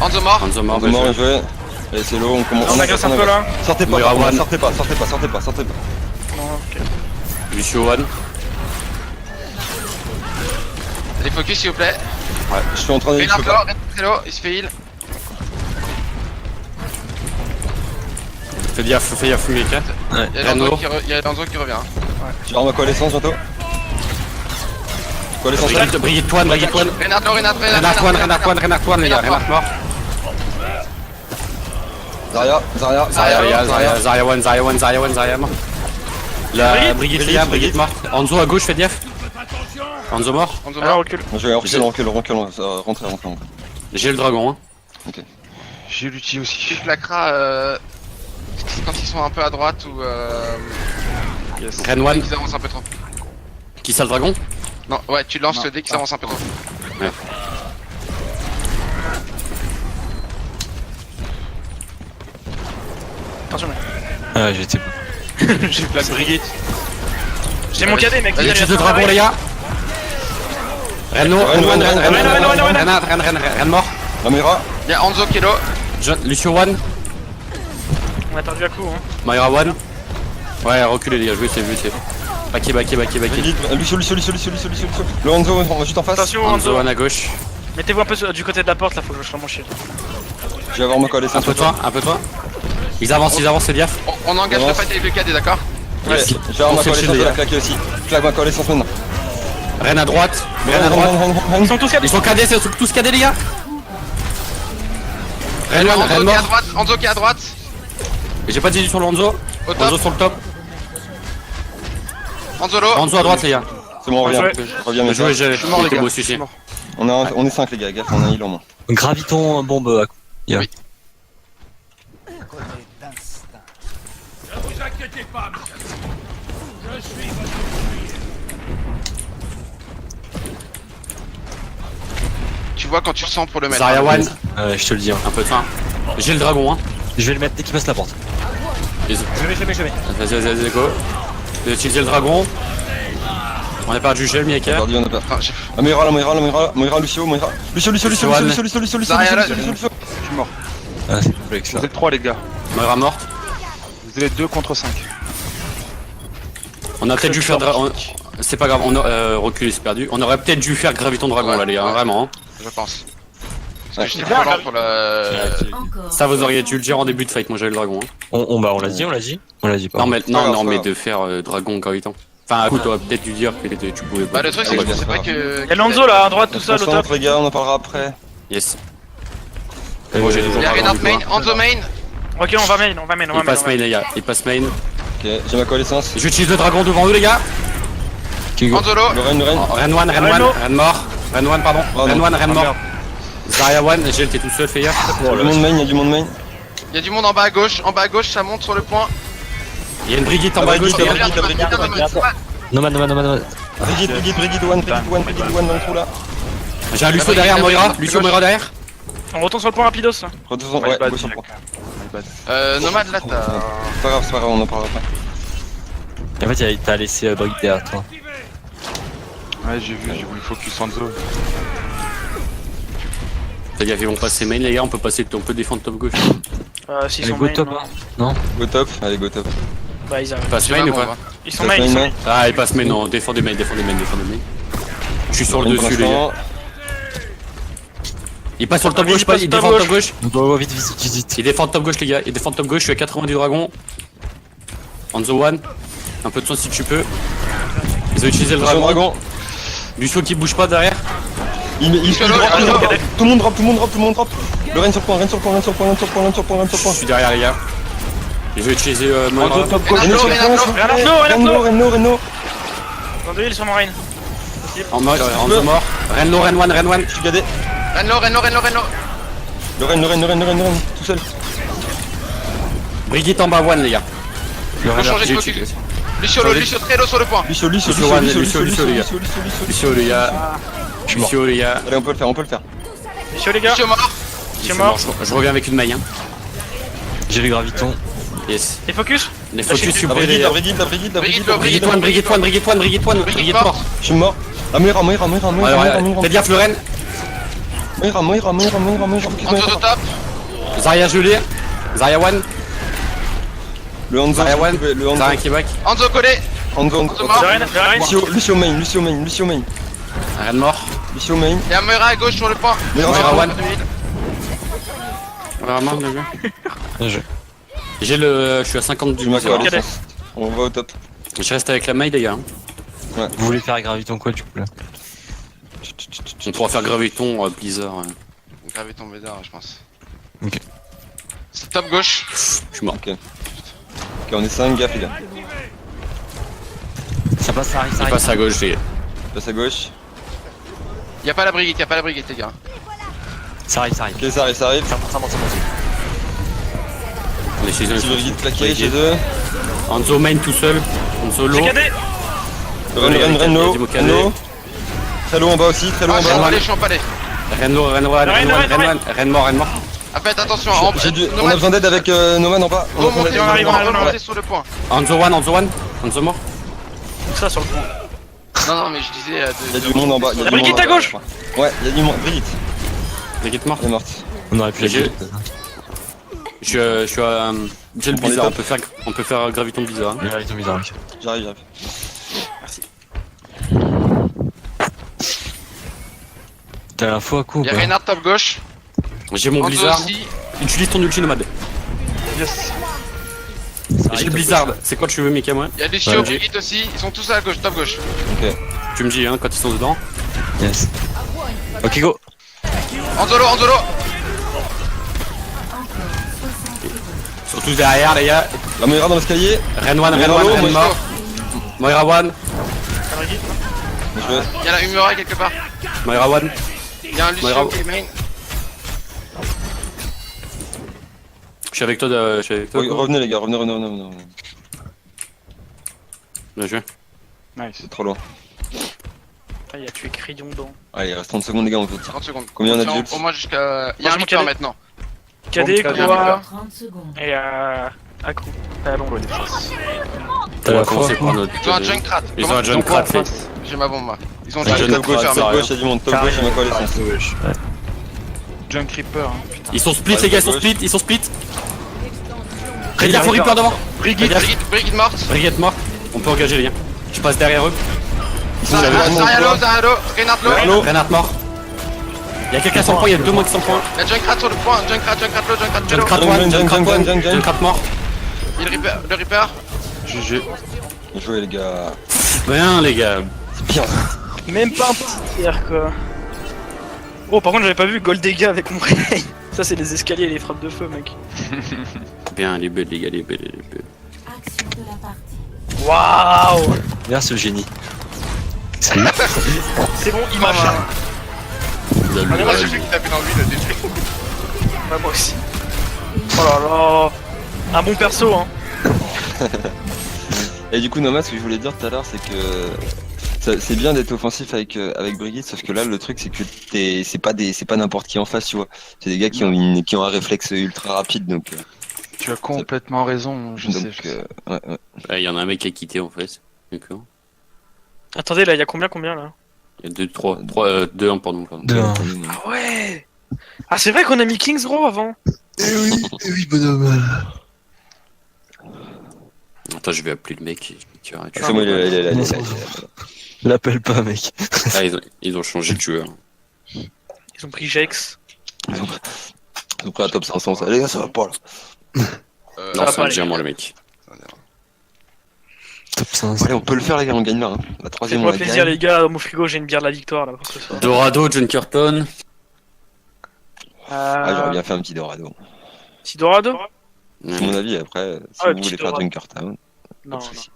Anzo mort. Anzo mort, On bien mort, joué. joué. Allez, c'est low, on commence. On agresse un peu là. Sortez pas, Moira one. sortez pas. Non, ok. Lucio one. Allez, focus s'il vous plaît. Ouais, je suis en train d'aller. Reynard low, très low, il se fait heal. Fais gaffe, mec. Hein. Il y a Renaud. Lanzo qui revient. Hein. J'ai ma coalescence bientôt. Coalescence. Brigitte one, Brigitte one. Reynard low, Reynard Reinhardt one, les gars. Reinhardt mort. Zarya Zarya one, mort. La Brigitte mort. Anzo à gauche, fais gaffe. Anzo mort. Anzo Alors, mort. recule. Je vais recule, rentrez. J'ai le dragon, hein. J'ai l'outil aussi. Tu claqueras quand ils sont un peu à droite ou Ren one. dès qu'ils avancent un peu trop. Qui ça le dragon? Non, ouais, tu lances dès qu'ils avancent un peu trop. Attention, mec. Ouais, j'étais. J'ai plaqué Brigitte. J'ai mon cadet, mec. Utilise le dragon, les gars. Ren mort. La Moira. Il y a Anzo qui est low. Lucio one. On a perdu à coup, hein. Moira one. Ouais, reculez, les gars, je vais essayer. Backé. Lucio. Le Hanzo, juste en face. Attention, Anzo Hanzo. one à gauche. Mettez-vous un peu du côté de la porte là, faut que je lâche mon shield. Je vais avoir ma coalescence. Un peu toi. Ils avancent, c'est gaffe. On engage le Avance. fight avec le KD, d'accord? Yes. Je vais avoir ma On fait le coalescence, shield, je les vais la gars. claquer aussi. Je claque ma coalescence maintenant. Ren à droite. Ils sont tous cadés. Ils sont cadés, c'est tous cadés, les gars. Ren Anzo qui est à mort. droite. Anzo qui est à droite. J'ai pas dit sur le Hanzo. Au Hanzo top. sur le top. Hanzo low. Hanzo à droite, les gars. C'est bon, on revient. Ouais. Je reviens, Bien mes joué, gars. j'ai suis mort, les été gars. beau Je suis suicide. mort. On est 5 les gars, gaffe, on a un heal en moins. Graviton bombe à coup. Tu vois quand tu le sens pour le mettre. Zarya one. Je te le dis. Hein. Un peu de fin. J'ai le dragon, hein. Je vais le mettre dès qu'il passe la porte. Je mets. Vas-y, go. J'ai utilisé le dragon. On a perdu gel, Miyaka. Perdu, on a perdu. Enfin, j'ai- La Moira, Lucio, Moira. Lucio. Zarya là, Je suis mort. Ah, c'est complexe là. Vous êtes 3 les gars. Moira morte. Vous êtes 2 contre 5. On a peut-être dû faire. C'est pas grave, on a reculé, c'est perdu. On aurait peut-être dû faire graviton dragon Ouais, là, les gars, ouais. vraiment. Je pense. Ouais. Parce que j'étais trop lent pour la. Encore. Ça, vous auriez dû le dire en début de fight, moi j'avais le dragon. Hein. On l'a dit. On l'a dit pas. Non, mais, pas grave, mais pas de faire dragon graviton. Enfin, écoute, t'aurais peut-être dû dire que tu pouvais pas. Bah, le truc, c'est que je pensais pas que. Il y a Lanzo là, à droite, tout seul au top. Concentre les gars, on en parlera après. Yes. Moi j'ai toujours Il y a dragon Reynard du main, coup. Anzo main. Ok, on va main. Il passe main, les gars. Il passe main. Ok, j'ai ma coalescence. J'utilise le dragon devant eux, les gars. Anzo low. Le Ren. Ren one, Ren mort. Ren one, pardon. Oh, non. Ren mort. Zarya one, j'ai été tout seul, fais gaffe. Il y a du monde main. Il y a du monde en bas à gauche. En bas à gauche, ça monte sur le point. Il y a une Brigitte en bas à gauche, les gars. Nomad. Brigitte one dans le trou là. J'ai un Lucio derrière, Moira. Lucio, Moira derrière. On retourne sur le point rapidos là. Retourne, ouais, gauche sur le point. Nomade là, t'as. C'est pas grave, on en parlera après. En fait, t'as laissé Brigitte derrière toi. Ouais, j'ai voulu focus Hanzo. Fais gaffe, ils vont passer main, les gars. On peut défendre top gauche. S'ils Allez, sont go main, top. non. Non. Go top, allez go top. Bah, ils arrivent. Passe main ou pas? Ils sont main, ils sont main. Ah, il passe main, non, défendez main, défendez main, défendez main. Je suis sur le dessus, les gars. Il passe sur le top gauche, il défend le top gauche. On doit vite, vite, vite, vite. Il défend le top gauche, les gars. Il défend le top gauche, je suis à 80 du dragon. On the one. Un peu de soin si tu peux. Ils ont utilisé le dragon. Lucio qui bouge pas derrière. Il drop, tout le monde drop, tout le monde drop, tout le monde drop. Le Ren sur le point, Ren sur le point, Ren sur le point, Ren sur le point, Ren sur le point, Ren sur le Je point. suis derrière, les gars. Ils ont utilisé Moira. Renno. Dans deux, ils sont marine. En mort. Renlo, Ren one. Je suis gadé. Renlo. Le Ren, tout seul. Brigitte en bas one, les gars. Faut changer de focus. Lucio, très low sur le point. Lucio, les gars. Lucio, les gars. Lucio, les gars. Allez, on peut le faire. Lucio, les gars. Lucio mort. Lucio mort. Je reviens avec une main. J'ai le graviton. Yes. Et focus. Les focus, s'il vous La plaît, les gars. Brigitte. Brigitte one. Je suis mort. Ah, Moira. Faites gaffe, le Ren. Moira. Anzo top. Zarya gelé. Zarya one. Le Hanzo. Zarya one. Le Hanzo. Zarya qui back. Anzo collé. Hanzo. mort. Lucio main. Ren mort. Lucio main. Il y a Moira à gauche sur le point. Moira one. Vraiment, bien joué. Bien joué. Je suis à 50 du D'accord, max. allez, on va au top. Je reste avec la maille, les gars. Vous voulez faire graviton quoi du coup là? On pourra faire graviton Blizzard. Gravé ton bédard, je pense. Ok. C'est top gauche. Je suis mort. Ok, on est 5 gars, les gars. Ça passe, ça arrive, Il passe à gauche, les gars. Passe à gauche. Y'a pas la brigade, les gars. Ça arrive. Ok, ça arrive. Ça monte. On est chez eux. Petit Brigitte plaqué chez eux. Hanzo main tout seul. Hanzo low. J'ai cadé. Renno. Très low en bas aussi, très low Ah, en je suis en bas. palais. Ren mort. Faites attention, On a besoin d'aide avec Noman en bas. remontez sur le point. Hanzo mort. Ça sur le point. Non, mais je disais. Il y a du monde en bas. La Brigitte à gauche. Ouais, il y a du monde. Brigitte, Brigitte mort. elle est morte. On aurait pu la J'ai- jouer. Je suis à. J'ai le On prend les Blizzard, tops. on peut faire graviton Blizzard. Le graviton bizarre. Ok. J'arrive. T'as l'info à coup ou Y'a pas? Reinhardt top gauche. J'ai mon Anzo Blizzard. aussi. Utilise ton ulti nomade. J'ai le Blizzard. C'est quoi que tu veux, Mika, moi? Y'a Lucio, Brigitte aussi. Ils sont tous à la gauche, top gauche. Ok. Tu me dis, hein, quand ils sont dedans. Yes. Ok go. Anzolo. Ils sont tous derrière, les gars. La Moira dans l'escalier. Ren Moira, mort. Moira one. Bien joué. Y'a la Humora quelque part. Moira one. Y'a un Lucio qui est main. Je suis avec toi. Revenez les gars, revenez. Bien joué. C'est trop loin. Ah, il a tué Crillon dedans. Allez, il reste 30 secondes les gars, on peut tirer. 30 secondes. Combien on a de builds? Au moins jusqu'à. Y'a Moi, un je Reaper me maintenant. Cadé, Bon, quoi. 30 secondes. Et à coup. À long. On va commencer par notre. Ils ont un Junkrat. Ils ont un Junkrat. J'ai ma bombe, moi. Ils ont un Un Junkrat. Top gauche, ça top arrive. gauche, il y a du monde. Top gauche, il y a quoi les sens. Junk Reaper. Ils sont split, les gars, ils sont split. Ready, Reaper, faut Reaper devant. Brigitte morte. Brigitte mort. On peut engager les gars. Je passe derrière eux. Zarialo, Reinhardt low. Reinhardt mort. Il y a quelqu'un sans point, il y a deux mots qui sont point. Y'a Junkrat sur le point. Junkrat low. Junkrat mort. Il le Reaper. GG. Bien joué les gars. Bien les gars. C'est bien. Même pas un petit tiers, quoi. Oh, par contre, j'avais pas vu Goldega avec mon réveil. Ça, c'est les escaliers et les frappes de feu, mec. Bien les belles les gars, les belles. Action de la partie. Waouh. Regarde ce génie. C'est bon, il marche. Moi j'ai vu qu'il tapait dans lui le début. Ouais, moi aussi. Oh là là. Un bon perso, hein. Et du coup, Nomad, ce que je voulais dire tout à l'heure, c'est que c'est bien d'être offensif avec Brigitte, sauf que là, le truc, c'est que c'est pas n'importe qui en face, tu vois. C'est des gars qui ont un réflexe ultra rapide, donc. Tu as complètement raison, je sais. Ouais. Il y en a un mec qui a quitté en fait. D'accord. Attendez, là, il y a combien là? Il y a 2-1 pardon. 2-1. Ah ouais. Ah, c'est vrai qu'on a mis Kings Row avant. Eh oui, bonhomme. Attends, je vais appeler le mec. Tu vois, C'est moi, il est là. L'appelle pas, mec. Ah, ils ont changé de joueur. Ils ont pris Jex. Ils ont pris un top 500, ça. Les gars, ça va pas là. Non, va c'est pas, un les diamant gars. le mec. Top 5. Allez, on peut le faire, les gars, on gagne là. Hein. La troisième, on Faites-moi la plaisir, gagne. les gars. Dans mon frigo, j'ai une bière de la victoire là pour ce soir. Dorado, John Curton. Ah, j'aurais bien fait un petit Dorado. Petit Dorado? C'est mon avis, après, si Ah, le vous petit voulez faire Dorado. Junkertown, Non, pas de non. soucis.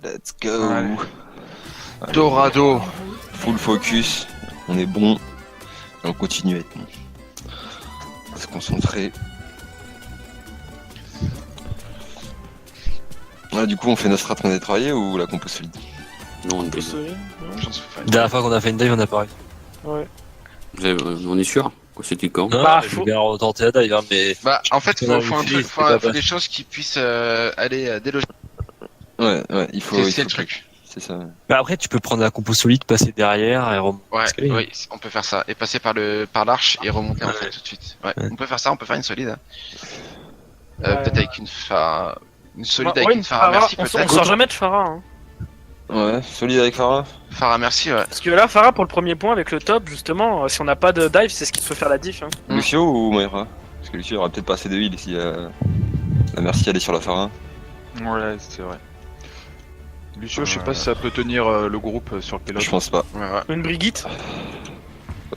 Let's go. Ouais. Allez, Dorado. full focus, on est bon. Et on continue à être bon. On va se concentrer. Voilà, du coup, on fait notre strat qu'on a travaillé ou la compo solide? Non, on est La dernière fois qu'on a fait une dive, on a pas réussi. Ouais. On est sûr? C'était quand? Bah, je faut- vais bien retenter la dive, hein, mais. Bah, en fait, On a faut un utilisé, truc, c'était faut pas faut passé. des choses qui puissent aller déloger. Ouais, il faut. il C'est faut le truc. C'est ça. Bah après, tu peux prendre la compo solide, passer derrière et remonter. Ouais, l'escalier. oui, on peut faire ça. Et passer par l'arche et remonter en fait tout de suite. Ouais, Ouais. on peut faire ça, on peut faire une solide. Hein. Ouais. Peut-être avec une solide Ouais, avec une Farah Merci on peut-être. sort jamais de Farah. Hein. Ouais, solide avec Farah. Farah Merci, ouais. Parce que là, Farah pour le premier point avec le top, justement, si on n'a pas de dive, c'est ce qui peut faire la diff. Hein. Lucio ou Moira? Parce que Lucio aura peut-être pas assez de heal si la Merci elle est sur la Farah. Ouais, c'est vrai. Lucio, je sais pas si ça peut tenir le groupe sur le pilote. Je pense pas. Ouais, ouais. Une Brigitte?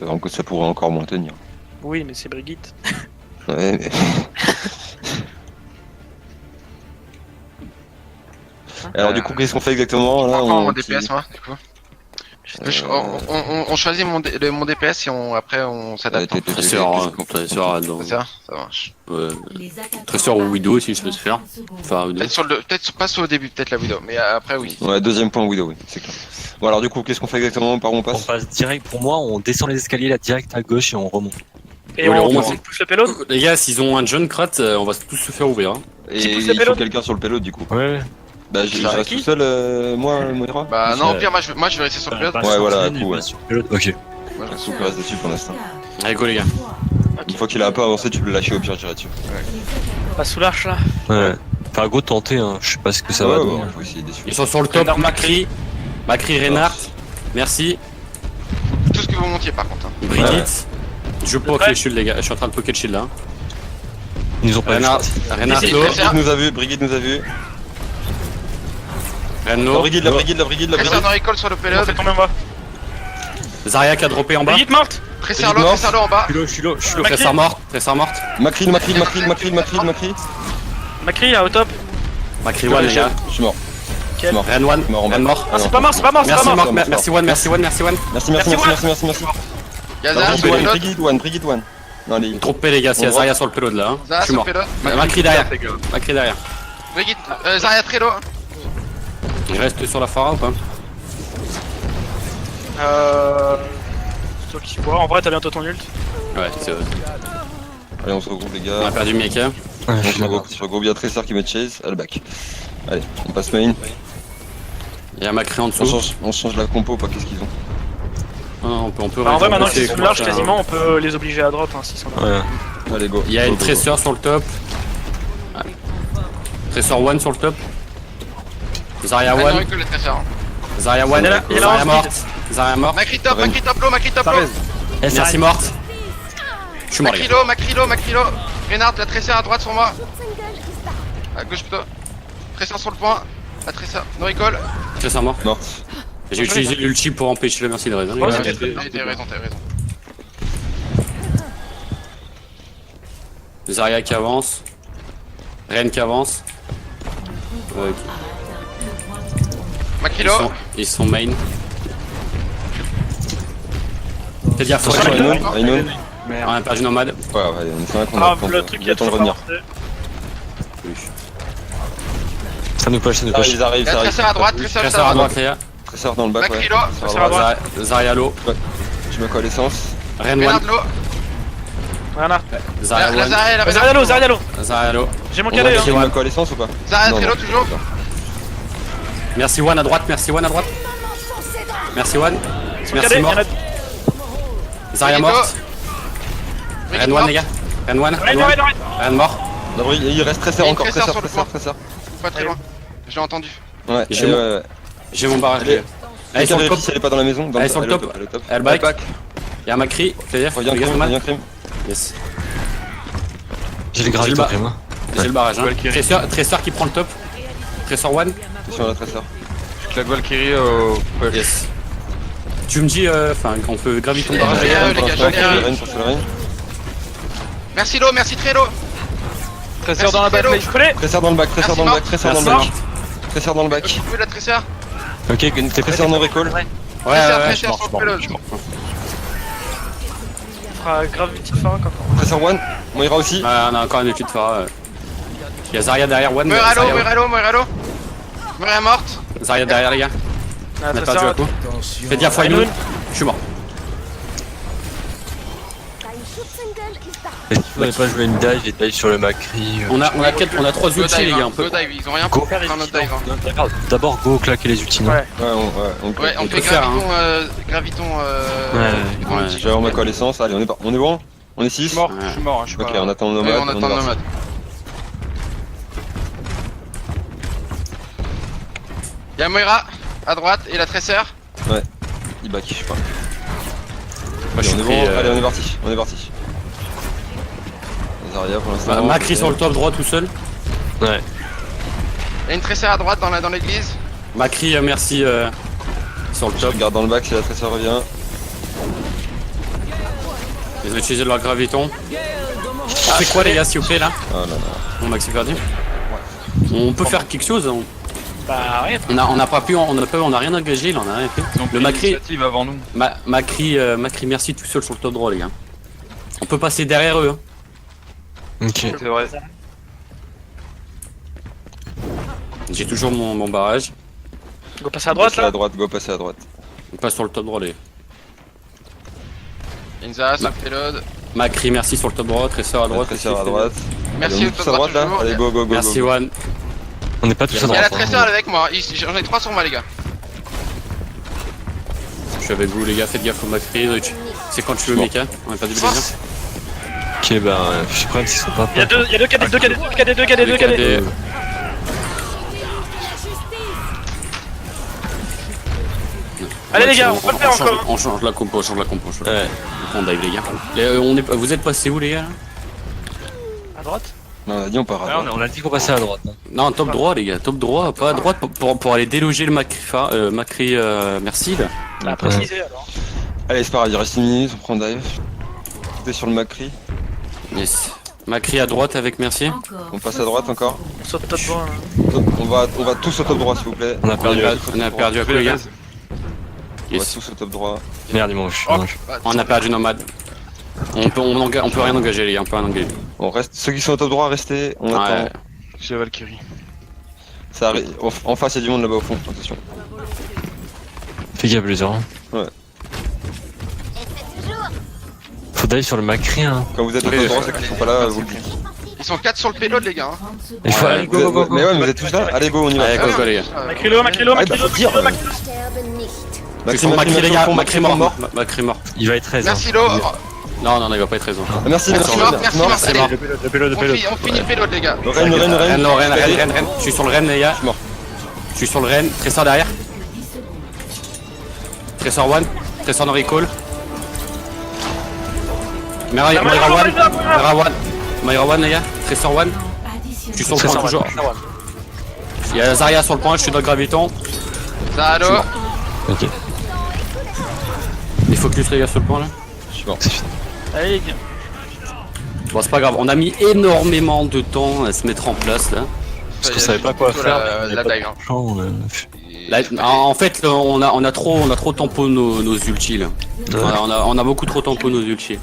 Donc ça pourrait encore moins tenir. Oui, mais c'est Brigitte. Ouais, mais... Alors du coup, qu'est-ce qu'on fait exactement là? Encore mon tire- DPS, moi, du coup. On choisit mon DPS et après on s'adapte. Ouais, t'es- Tresseur, Tresseur, dans... C'est ça? Ça marche. Tresseur ou Widow si je peux se faire. Enfin, Widow. Peut-être pas au début, peut-être la vidéo, mais après oui. Ouais, deuxième point Widow, oui, c'est clair. Bon alors du coup, qu'est-ce qu'on fait exactement? Par où on On passe? passe direct, pour moi, on descend les escaliers là direct à gauche et on remonte. Et Ouais, on on- pousse le payload? Les gars, s'ils ont un John Krat, on va tous se faire ouvrir. Hein. Et Qui pousse il le faut payload quelqu'un sur le payload du coup. Ouais. Bah je Bah, reste qui tout seul, moi, Moira. Bah non, au C'est- pire, moi je vais rester sur le pilote. Ouais, voilà, cool, ouais. Ok. Moi, je reste Faut qu'il reste dessus pour l'instant. Allez, go les gars. Une fois qu'il a un peu avancé, tu peux le lâcher au pire, j'irai dessus. Pas sous l'arche là. Ouais. Enfin, go tenter, hein. Je sais pas ce que ça Ouais, va ouais, donner. faut essayer dessus. Ils sont sur le top. Macri, Reinhardt. Merci. Tout ce que vous montiez par contre. Hein. Brigitte. Je poke les shields les gars. Je suis en train de poker le shield là. hein. Ils nous ont pas vu. Reinhardt, Ici, low. Brigitte nous a vu, Brigitte nous a vu. Ren La low. Brigitte, la Brigitte, la Brigitte, la Presser Brigitte. dans l'école sur le On payload. fait tomber en bas. Zarya qui a droppé en bas. Brigitte morte! Presser Brigitte l'eau, morte. presser l'eau en bas. Je suis low. Macri. Tresseur morte. Macri. Macri à au top. Macri one les gars. Je suis mort. Quel Mort. Ren one. Mort en bas. Ren mort. Ah, c'est pas mort, c'est pas mort, c'est pas Merci mort! mort. Merci one. Merci one. Merci. Gaza sur le pilote. Brigitte one. Non, les... Trompé les gars. C'est On Zarya sur le payload là. hein. Je Zara suis sur le mort. pilote. Macri derrière. Macri derrière. Brigitte, Zarya très low. Il reste sur la Farah ou pas? C'est toi qui vois. En vrai, t'as bientôt ton ult. Ouais, c'est vrai. Allez, on se regroupe les On a gars. perdu Mika. Ouais, On se regroupe, il y a Tressor qui met chase, à le back. Allez, on passe main. Il y a Macri en dessous. On change la compo, pas qu'est-ce qu'ils ont. Non, on peut Bah, en vrai, maintenant passer qu'ils sont comme large ça. quasiment, on peut les obliger à drop hein, s'ils sont là. Ouais. Allez, go. Il y a Go, une go, go. Tresseur sur le top. Ouais. Tresseur one sur le top. Zarya Ah non, one. que le tresseur. Zarya one. Il est là, il est là Zarya en morte. Zarya morte. Macri top low, Macri top Ça low. reste. Merci morte. Je suis mort les gars. Macri low. Reinhardt, la tresseur à droite sur moi. À gauche plutôt. Tresseur sur le point. La tresseur, no recall. Tresseur mort. Morte. J'ai utilisé l'ulti pour empêcher le merci de raison. Ouais, T'as c'est raison. Zarya qui avance. Ren qui avance. Ok. Macri low. Ils sont main. Fais gaffe, Attention, on Aynon. a perdu nomade. Ouais, on est 5 on Ah, a le truc il qui a attend de toujours revenir. pas plus. Ça nous push, ça nous push. Ils arrivent, Il y a ça arrive. Tracer à droite, Tracer Tracer à droite, les gars. Tresseur dans le bac, ouais. Macrilo, Tresseur Tracer à droite. Zarya low. Je me colle essence. Ren 1. Bernard Lowe. Voilà. Zarya La 1. Zarya, la Zarialo, Zarialo. Zarya low. J'ai mon On calé, a hein. me colle essence ou pas? Zarya Non, très non. low toujours. Merci One à droite, merci One à droite. Merci One. Mon Merci calé, mort. y'en a- Zarya Brigitte morte. Ren 1 les gars. Ren 1. Ren, Ren, Ren. Ren mort. Non, il reste Il y a Tresseur une encore, Tresseur Tresseur, sur le Tresseur, Tresseur. Pas très loin. Je l'ai entendu. Ouais, J'ai et mon- ouais. J'ai mon barrage. Allez. Elle est sur le Vérifie top. si elle est pas dans la maison. Elle est sur le top. Elle est au top. Elle back. Y'a Macri. Fais gaffe. Reviens Fais gaffe, crime, man. reviens crime. Yes. J'ai les gravitons J'ai quand même. J'ai le barrage. Hein. Valkyrie. Tracer qui prend le top. Tracer 1. Attention à la Tresseur. Je claque Valkyrie au push. Yes. Tu me dis, enfin, qu'on peut graviter ton Et barrage. les gars, les gars, Pour j'en ai un. le Rennes, pour le Rennes. Merci Lo, merci très low. Tresseur dans la Merci, back, Félo. je connais. Tresseur dans le bac, Tresseur Merci, dans le bac, Marc. Tresseur dans le Merci, bac. Tresseur dans le bac. Vous pouvez la Tracer. Ok, t'es prêt? Tresseur non recall. Ouais, Tracer je mors, sur le payload. Il fera Gravity Farah quand Tresseur one. Moira aussi. Ouais, on a encore une étude Farah. Y'a Zarya derrière, One. Moiralo, Zarya, Moiralo, Moiralo. Moira morte. Zarya derrière, les gars. Ah, On a Tresseur, perdu un coup. Fais gaffe, Aynoun. Aynoun. Je suis mort. Est-ce que vous n'avez pas joué une dive et dive sur le Macri? On a 3 Go ultis, les dive, gars. hein, On peut. go dive, ils ont rien Go. pour faire un autre dive. hein. Regarde, d'abord go claquer les ultis, non? Ouais. Ouais, on peut fait faire, graviton, Ouais. Ouais. J'ai ma connaissance. Allez, on est bon. On est 6. Mort, Ouais. je suis mort, hein, je suis Ok, pas. on attend le Ouais, nomade. on attend est le parti. nomade. Y'a Moira à droite et la Tracer. Il back, je sais pas. Moi, je Allez, suis on est pris. bon. Allez, on est parti. On est parti. Zarya pour l'instant. Macri sur le top droit tout seul. Ouais. Y'a une Tracer à droite dans l'église. Macri, merci sur le Je top. regarde dans le bac si la Tresseur revient. Ils ont utilisé leur graviton. On fait quoi, les gars, s'il vous plaît, là? Oh là là. On Maxi perdu. On peut faire quelque chose. Bah, rien. On a pas pu, on a rien engagé, là, on a rien fait. Ils ont Le pris Macri, l'initiative avant nous. Macri, merci tout seul sur le top droit, les gars. On peut passer derrière eux. Hein. Ok. C'est vrai. J'ai toujours mon barrage. Go passer à droite Passer là. à droite, go passer à droite. On passe sur le top droit, les gars. Inza sur le payload. Macri, merci sur le top droit. Tracer à droite. Tresseur à droite. Merci Allez, au on top pousse à droite là. toujours. Allez, go, go, go. Merci, go. One. On n'est pas tous à Y'a la droite. Tracer elle est avec moi. J'en ai 3 sur moi, les gars. Je suis avec vous, les gars. Faites gaffe au Macri. C'est quand tu veux, Mika. On a pas du plaisir. Ok, bah, je suis prêt s'ils sont pas Il y a prêts. deux KD, deux KD, deux KD, deux KD, deux KD. Allez les gars, on peut le faire encore. On change la compo, on change la compo. Ouais. On dive, les gars. Vous êtes passés où, les gars? À droite. Non, on a dit on part à Ouais, droite. on a dit qu'on passait à droite. hein. Non, top droit, les gars. Top droit, pas à droite pour aller déloger le Macri, merci, là. Bah, précisé alors. Allez, c'est pareil, il reste 1 minute, on prend dive. T'es sur le Macri. Yes. Macri à droite avec merci. Encore. On passe à droite encore. On saute top droit. Hein. On va tous au top droit s'il vous plaît. On a perdu. On a perdu à coup, les gars. On va Yes. tous au top droit. Merde, ils m'ont je suis dommage. On a perdu nomade. On peut rien engager, les gars. On peut rien engager. On reste. Ceux qui sont au top droit, restez. On Ouais. attend. J'ai Valkyrie. Ça arrive. En face, il y a du monde là-bas au fond. Attention. Fais gaffe, les gens. Ouais. Faut dive sur le Macri, hein. Quand vous êtes au Oui, top droit, je- ceux qui sont pas là, vous le dites. Ils sont 4 sur le payload, les gars. hein. Il faut Ouais, aller, go, Vous go, êtes- go, go. Mais ouais, mais vous êtes tous là. Allez, go, on y va. Allez, go, les gars. Macrilo, Macrilo, Ah, bah, Macrilo, faut dire, Macrilo, ouais. Macrilo. Je suis sur Macri, les gars. Macri mort. Macri mort. Il va être 13. Merci Lo. Non, il va pas être raison. Ah, merci, Merci merci, Marc, merci Marc. C'est Allez, mort. on finit le payload, les gars. Ren. Je suis sur le Ren, les gars. Je suis mort. Je suis sur le Ren. Tressor derrière. Tressor one. Tressor no recall. Myra one, les gars. Tressor one. Je suis sur le point toujours. Il y a Zarya sur le point, je suis dans le graviton. Zalo. Ok. Il focus, les gars, sur le point là. Je suis mort. Allez les gars. Bon, c'est pas grave, on a mis énormément de temps à se mettre en place là. Parce qu'on savait pas quoi faire. La dive. hein. Là, en fait, là, on a trop tempo nos ultis là. On a beaucoup trop tempo nos ultis.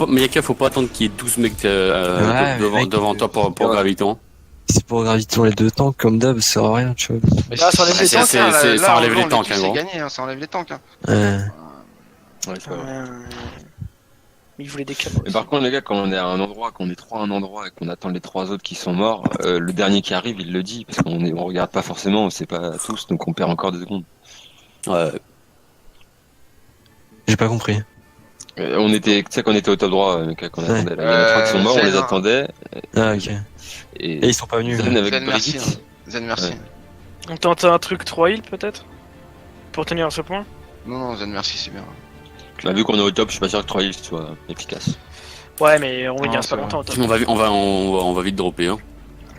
Miyaka, faut pas attendre qu'il y ait 12 mecs devant toi pour Graviton. C'est pour Graviton les deux tanks comme d'hab, ça sert à rien, tu vois. Là, ça enlève les tanks. Ça enlève les tanks, hein, C'est gros. gagné, hein, ça enlève les tanks. Hein. Ouais, c'est pas vrai. Mais il voulait des cabos. Mais par contre, les gars, quand on est à un endroit, qu'on est 3 à un endroit et qu'on attend les 3 autres qui sont morts, le dernier qui arrive, il le dit. Parce on regarde pas forcément, on sait pas tous, donc on perd encore des secondes. Ouais. J'ai pas compris. On était, tu sais, qu'on était au top droit, qu'on attendait. Là. Il y en a 3 qui sont morts, on les attendait. Ah, ok. Et ils sont pas venus. Zen avec Zen, merci. Brigitte. Zen, merci. Ouais. On tente un truc 3 heals peut-être pour tenir à ce point. Non, Zen, merci, c'est bien. Bah, vu qu'on est au top, je suis pas sûr que 3 heals soit efficace. Ouais, mais on Non, reste pas c'est longtemps au top. On va vite dropper. Hein.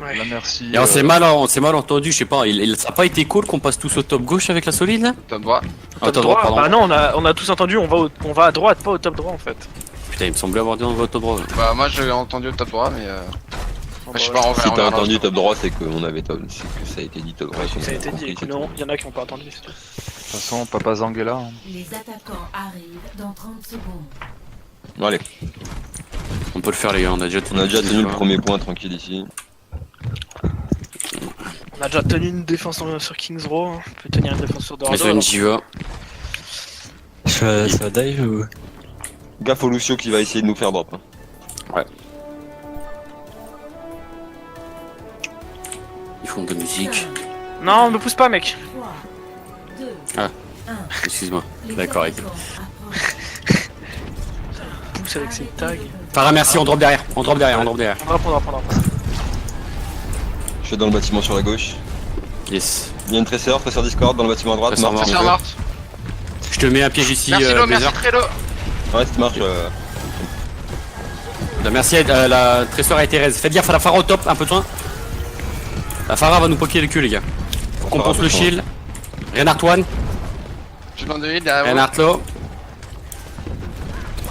Ouais. Là, merci. Et on s'est mal entendu, je sais pas. Ça a pas été cool qu'on passe tous au top gauche avec la solide là? Top droit. Ah, Top droit, bah non, on a tous entendu, on va à droite, pas au top droit en fait. Putain, il me semblait avoir dit on va au top droit. Bah, moi j'ai entendu au top droit, mais. Je sais pas, on Si verra. t'as entendu top droit, c'est qu'on avait top, c'est que ça a été dit top droit. Ça a été dit, et non, il y en a qui ont pas entendu, c'est tout. De toute façon, Papa Zang est là. Hein. Les attaquants arrivent dans 30 secondes. Bon, allez, On peut le faire les gars, on a déjà tenu le premier point tranquille ici. On a déjà tenu une défense sur Kings Row, hein. On peut tenir une défense sur Dorado. Ils ont une Jiva. Ça va dive ou... Gaffe au Lucio qui va essayer de nous faire drop. Hein. Ils font de la musique. Non, me pousse pas, mec. 3, 2, Ah. 1. Excuse-moi. D'accord, avec. Pousse avec ses tags. Para, merci, on drop derrière. On drop derrière. On va prendre. Je suis dans le bâtiment sur la gauche. Yes. Il y a une tresseur Discord dans le bâtiment à droite. Tresseur mort, Tresseur si morte. Je te mets un piège ici, Merci Lo, merci Blazer. Trello. tu veux. Ouais, ça marche. Merci, la tresseur a été raise. Faites gaffe à la Phara au top, un peu de soin. La Phara va nous poker le cul, les gars. Faut qu'on Phara, pense le bon. shield. Reinhardt one, Je demande de heal derrière vous. Reinhardt low.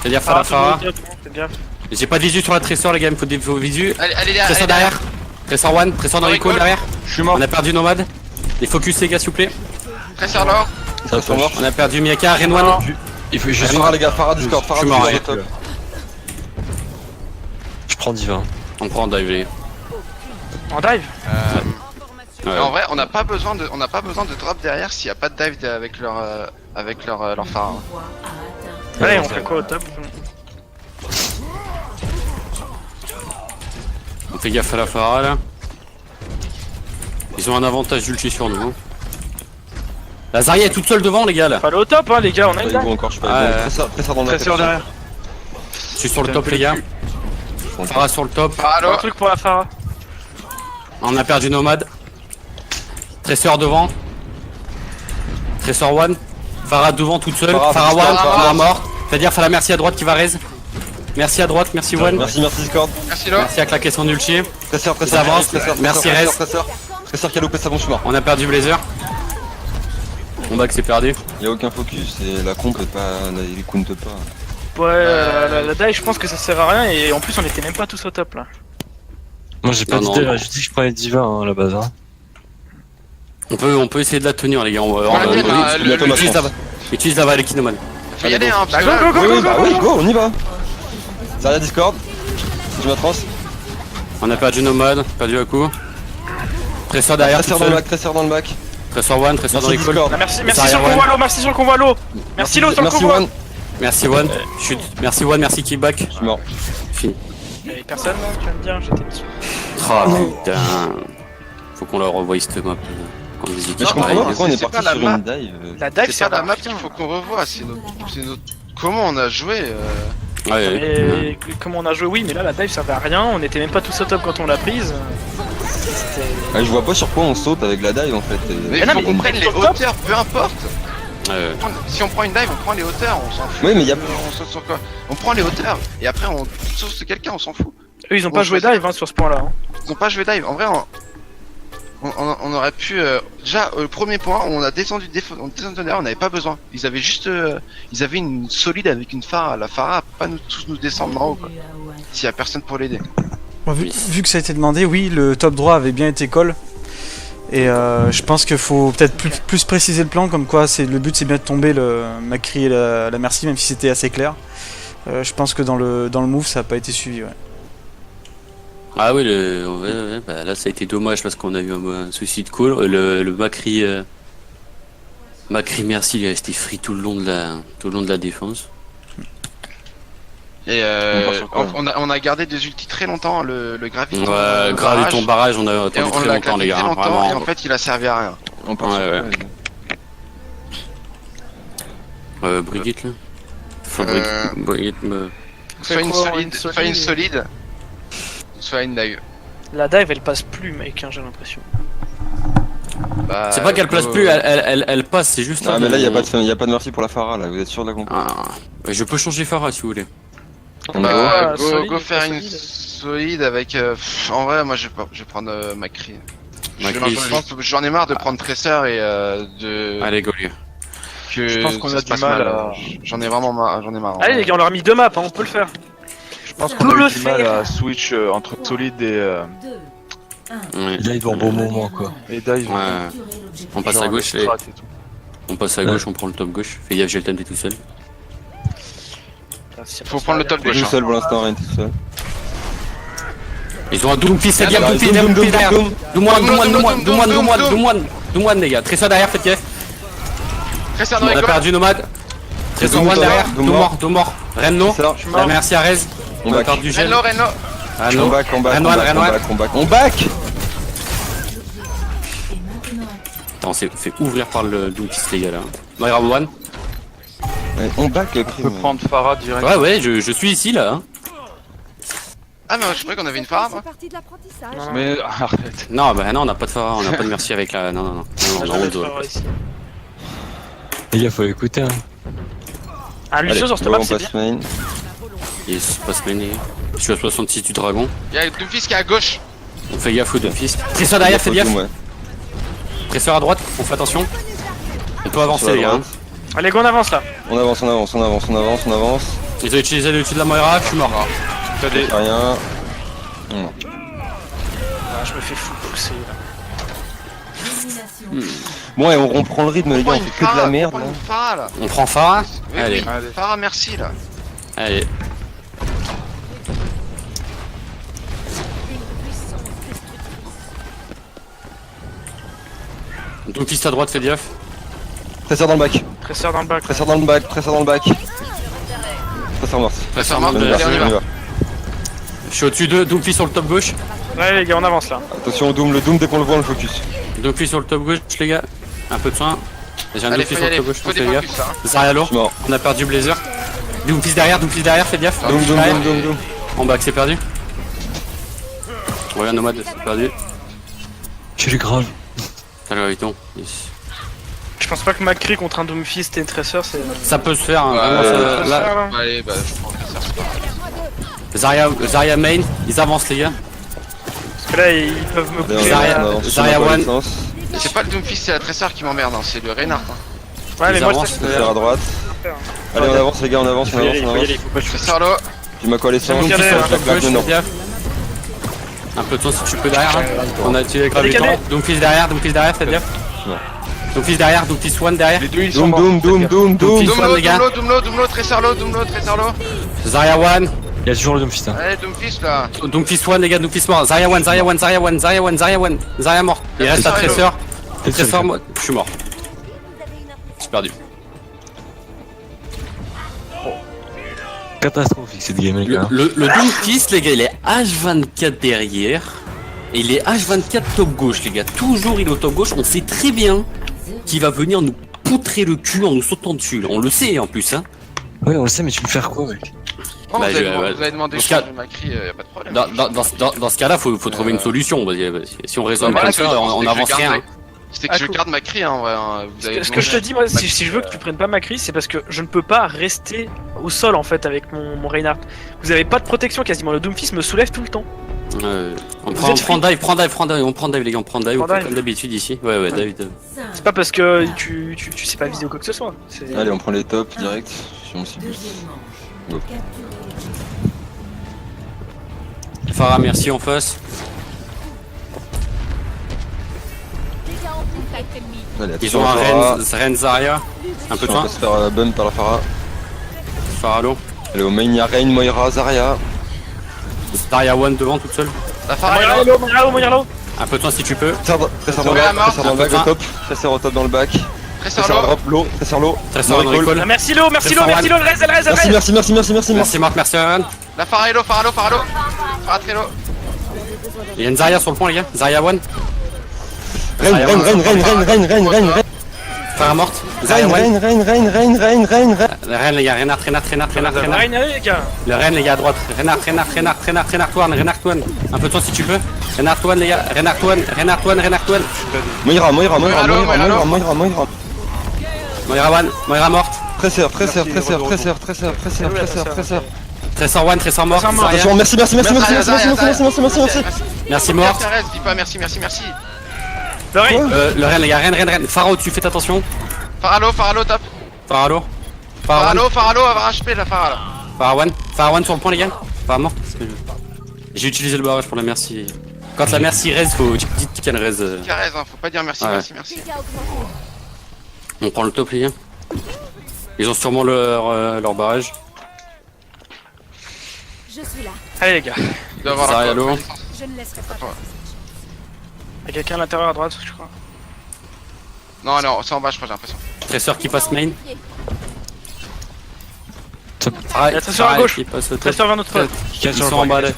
Faites gaffe à la Phara. Faites gaffe. J'ai pas de visu sur la tresseur, les gars, il me faut des visu. Allez derrière. Tresseur derrière. Tresseur one, tresseur dans les Recall. calls derrière. Je suis mort. On a perdu Nomad. Les focus, les gars, s'il vous plaît. Tresseur lourd. Ça sont morts. On a perdu Miyaka, Rain one. Il faut juste... Phara les gars, Phara Discord, Phara Je suis mort, Discord au ouais. top. Je prends Diva. On prend dive, les gars. En dive. Ouais. En vrai, on n'a pas besoin de drop derrière s'il n'y a pas de dive avec leur phare. Allez, on fait quoi au top? On fait gaffe à la Phara, là. Ils ont un avantage d'ulti sur nous. Hein. La Zarya est toute seule devant, les gars, là. Pas aller au top, hein, les gars, on a Je une suis pas dive. encore, je suis Ah, pas ouais. Tresseur dans le Tresseur derrière. Je suis sur le top, les gars. Phara sur le top. Allô. Un truc pour la Phara. On a perdu Nomad. Tresseur devant. Tresseur one. Phara devant toute seule. Phara, Phara Discord, one, Phara. Phara mort. C'est-à-dire Phara merci à droite qui va raise. Merci à droite, merci one. Merci Discord. Merci Lo. Merci à claquer son ulti. Tresseur, Ils avancent. Merci, Rez. Tresseur qui a loupé sa bon, je suis mort. On a perdu Blazer. On back c'est perdu. Y'a aucun focus, et la comp est pas. Il compte pas. Ouais, la dive, je pense que ça sert à rien et en plus on était même pas tous au top là. Moi j'ai pas Non, d'idée, non. là. J'ai dit que je prenais Diva hein, à la base. Hein. On peut essayer de la tenir les gars. la mienne, hein, Utilise la Valle Kinoman. Faut y aller, hein, parce que Go, là, go, go, Oui, go, oui, bah go, oui, go. go, on y va. Zarya Discord. Je m'attrance. On a perdu Nomad, perdu Aku. Tresseur derrière, Tresseur tout dans le seul. bac, tresseur dans le bac. Tresseur one, tresseur dans Merci les calls. Discord. Ah, merci Ça sur le arrive, convoi l'eau, merci sur le convoi l'eau. Merci l'eau sur le Merci convoi. One. Merci one. Chut. Merci one, merci kickback. Je suis mort. Fini. Y'a personne là, tu vas me dire, j'étais dessus. Oh putain. Faut qu'on leur revoie cette map. Quand vous y Mais je comprends pas non, pourquoi on est c'est parti pas sur la une dive. La dive c'est sert pas à la map rien. qu'il faut qu'on revoie, c'est notre. Comment on a joué Ouais, Et comment on a joué, oui, mais là la dive servait à rien, on était même pas tous au top quand on l'a prise. Ah, je vois pas sur quoi on saute avec la dive en fait. Mais non, il faut mais qu'on prenne les sur le top. hauteurs, peu importe. ouais. Si on prend une dive, on prend les hauteurs, on s'en fout. Oui, mais y a- On saute sur quoi? On prend les hauteurs, et après on saute sur quelqu'un, on s'en fout. Eux ils ont pas joué dive hein, sur ce point là. Hein. Ils ont pas joué dive. En vrai, on aurait pu. Déjà, le premier point, on a descendu derrière, on n'avait pas besoin. Ils avaient juste. Ils avaient une solide avec une phare. La phare, pas nous tous nous descendre en haut, quoi. S'il y a personne pour l'aider. Bon, vu que ça a été demandé, oui, le top droit avait bien été call. Et je pense qu'il faut peut-être plus préciser le plan, comme quoi le but c'est bien de tomber le Macri et la Merci, même si c'était assez clair. Je pense que dans le move, ça a pas été suivi, ouais. Ah oui, ouais, bah là ça a été dommage parce qu'on a eu un souci de call. Le Macri, merci, il est resté free tout le long de la défense. Et On part sur quoi, on a gardé des ultis très longtemps, le graviton. Ouais, grave ton barrage, on a Et attendu on très l'a longtemps les gardé gars. très Hein, longtemps, et vraiment. en fait il a servi à rien. On part Ouais, sur ouais. quoi, les gars Brigitte là. Enfin, Euh, Brigitte me... Soit une quoi, solide, soit une solide, soit une dive. La dive elle passe plus mec, hein, j'ai l'impression. Bah, C'est pas qu'elle place plus, elle passe, c'est juste. Ah mais là y a pas de merci pour la Phara là, vous êtes sûr de la compo? Je peux changer Farah si vous voulez. On Bah, Ah, go, solide, go faire pas une solide. solide avec. En vrai, moi je vais prendre Macri. Macri. J'en ai marre de prendre Tracer et de. Allez, go les gars. Que Je pense qu'on ça a se du passe mal mal. à- J'en ai vraiment marre. J'en ai marre. Allez les gars, on leur a mis 2 maps, hein, on peut le faire. Je pense On qu'on peut a le eu du mal faire. à switch entre solide 2, 1. Ouais. Il arrive en bon moment, quoi. et dive. Ouais. On passe à Genre, gauche, les strats et tout. on passe à gauche, on prend le top gauche. Fais gaffe, j'ai le time, t'es tout seul. Faut prendre le top Tout gauche. hein. seul pour l'instant, rien tout seul. Ils ont un Doomfist, c'est bien, Doom, Doomfist Doom, Doom, derrière. Doom. Doom, les gars. Tressor derrière, faites gaffe. Tracer dans On les a gauches. perdu Nomade. Tressor Doom one mort, derrière. Doom Doom mort. Renno. Ça, La merci à Rez. On On a back. perdu Gel. Renlo, Renlo. On Renno. back, on back, on Renwan, back, on Renwan. back, on back. On back. Et maintenant actif. Attends, on s'est fait ouvrir par le Doomfist, les gars là. Myra One. Ouais, on back le On peut crime. prendre Farah direct. Ouais, je suis ici là. Hein. Ah, mais je croyais qu'on avait une phare. moi. partie de l'apprentissage. Non, Mais arrête. Non, bah non, on n'a pas de Farah, on n'a pas de merci avec la. Non, on a on jamais a de phare ici. Les gars, faut écouter, hein. Ah, Lucio Allez, sur cette Go, map on c'est passe bien. main. Yes, passe mener. Je suis à 66 du dragon. Il y a Doomfist qui est à gauche. On fait gaffe au Doomfist. Tressor derrière, fais gaffe. Ouais. Tressor à droite, on fait attention. On peut avancer, Sur la les gars. droite. Allez go, on avance là. On avance, on avance, on avance, on avance, on avance. Ils ont utilisé le dessus de la Moira, je suis mort. T'as des. Rien. Ah, je me fais fou pousser là. Élimination. Bon, et on prend le rythme, les gars, on Prends une fait que de la phare, merde prends là. une phare là. On prend Farah. Oui, Allez. oui. Allez. Phare, merci là. Allez. Doomfist à droite, fais gaffe. Tresseur dans le bac, Tresseur dans le bac. tresseur dans le bac, tresseur dans le bac. Tresseur mort. Tressor mort, mort, allez, on y va. Je suis au-dessus de Doomfist sur le top gauche. Allez les gars, on avance là. Attention au doom, le doom dès qu'on le voit, on le focus. Doomfist sur le top gauche, les gars. Un peu de soin. J'ai un Allez, Doomfist faut y sur le aller. top gauche, Faut on des fait gaffe. focus là. Zarya lourd. Je suis mort. On a perdu Blazer. Doomfist derrière, faites gaffe. Doom, doom, Derrière. doom, doom, doom. En back, c'est perdu. Ouais, un nomade, c'est perdu. Je suis grave. Allez, Riton. Yes. Je pense pas que Macri contre un Doomfist et un Tracer c'est. Ça peut se faire, hein, Ouais, vraiment, ça- Tracer, là, là. Allez, bah je prends Tracer. Zarya main, ils avancent les gars. Parce que là ils peuvent me Allez, bouger. on Zarya- là. avance sur Zarya ma One. connaissance. C'est pas le Doomfist, c'est la Tracer qui m'emmerde, hein. C'est le Reinhardt. Hein. Ouais, mais Ils moi je avancent. sais Tresseur à droite. Allez, on avance les gars, on avance, on avance, on avance. Tracer là. Puis ma connaissance, J'ai Doomfist regardé, sur le hein, top claque gauche, de nord. fais gaffe. Un peu de temps si tu peux derrière. Hein. On a tué les Décalé. gravitants. Doomfist derrière, faites gaffe. Non. Doomfist derrière, Doomfist one derrière. Les deux ils sont Doom, morts. doom, doom, doom, doom. Doom. Doomlo, les gars. Doomlo, Tracer là, Doomlo, Tracer là. Zarya one. Il y a toujours le Doomfist, hein. Allez, Doomfist là. Doomfist one les gars, Doomfist mort. Zarya one. Zarya mort. Il reste la Tracer. Tracer mort. Je suis mort. J'ai perdu. Catastrophique cette game, les gars. Le Doomfist, les gars, il est H24 derrière. Et il est H24 top gauche, les gars. Toujours il est au top gauche. On sait très bien qu'il va venir nous poutrer le cul en nous sautant dessus. Là. On le sait en plus. Hein. Ouais, on le sait, mais tu veux faire quoi, mec? Oh, Bah, vous, avez je- demandé, vous avez demandé dans ce changer cas- Macri, y a pas de problème. Dans ce cas-là, faut trouver une solution. Parce que si on raisonne Bah, comme voilà, ça, on n'avance rien. C'était que je garde Macri, hein, en vrai. Hein. Vous avez Ce que je te dis, moi, si je veux que tu prennes pas Macri, c'est parce que je ne peux pas rester au sol en fait avec mon Reinhardt. Vous avez pas de protection quasiment. Le Doomfist me soulève tout le temps. On Vous prend êtes dive, on prend dive les gars, on prend dive, Prends on fait dive. comme d'habitude ici. Ouais, dive. 5, C'est pas parce que tu sais pas viser ou quoi que ce soit. C'est- Allez, on prend les tops direct. Si on s'y booste. deuxième manche. Go. Capturez l'objectif. Farah, merci en face. Allez, Ils attention ont à un Farah. Ren Zarya. Un peu de On soin. va se faire bump par la Farah. Farah low. Allez, au main, il y a Rain, Moira, Zarya. Zarya One devant toute seule. La Pharah est Moira là. low, Moira low, Moira low. Un peu de temps si tu peux. Tresseur dans le Moira back, mort. Tresseur dans le back au top. Tresseur au top dans le back. Tresseur Tresseur low. drop low, Tresseur low. Tresseur No on recall. recall. Ah, merci low, merci C'est low, Farah. merci low, elle reste, elle reste, elle Merci, reste. merci. Merci Marc, merci Aaron. La Pharah est low, Pharah low, Pharah low. Pharah très low. Il y a une Zarya sur le point les gars. Zarya One. Rain. Farah morte. Zarya One. Ren les gars, Renard Reine, allez les gars. Le Ren les gars à droite. Renard One. Un peu de temps si tu peux. Renard One les gars. Renard One. Moira. Moira One. Moira morte. Tresseur. Tressor One, Tressor mort. Zarya. Attention, merci. Merci morte. Reste, dis pas merci. Le Reine. Le Ren les gars, Ren. Farah au-dessus, faites attention. Pharah low, top. Farah low. Pharah low, avoir HP la Pharah là. Farah One sur le point les gars. Farah morte. J'ai utilisé le barrage pour la merci. Quand la merci raise, faut dites qu'elle raise. Carrez, hein, faut pas dire merci. Ouais. On prend le top les gars. Ils ont sûrement leur barrage. Je suis là. Allez les gars. Il doit avoir Zarya la low. Je ne laisserai pas passer. Y'a quelqu'un à l'intérieur à droite, je crois. Non, c'est en bas, je crois, j'ai l'impression. Tresseur qui passe main. Il y a Tresseur à gauche. Qui passe au top. Tresseur vers notre pote. Ils sont en bas là.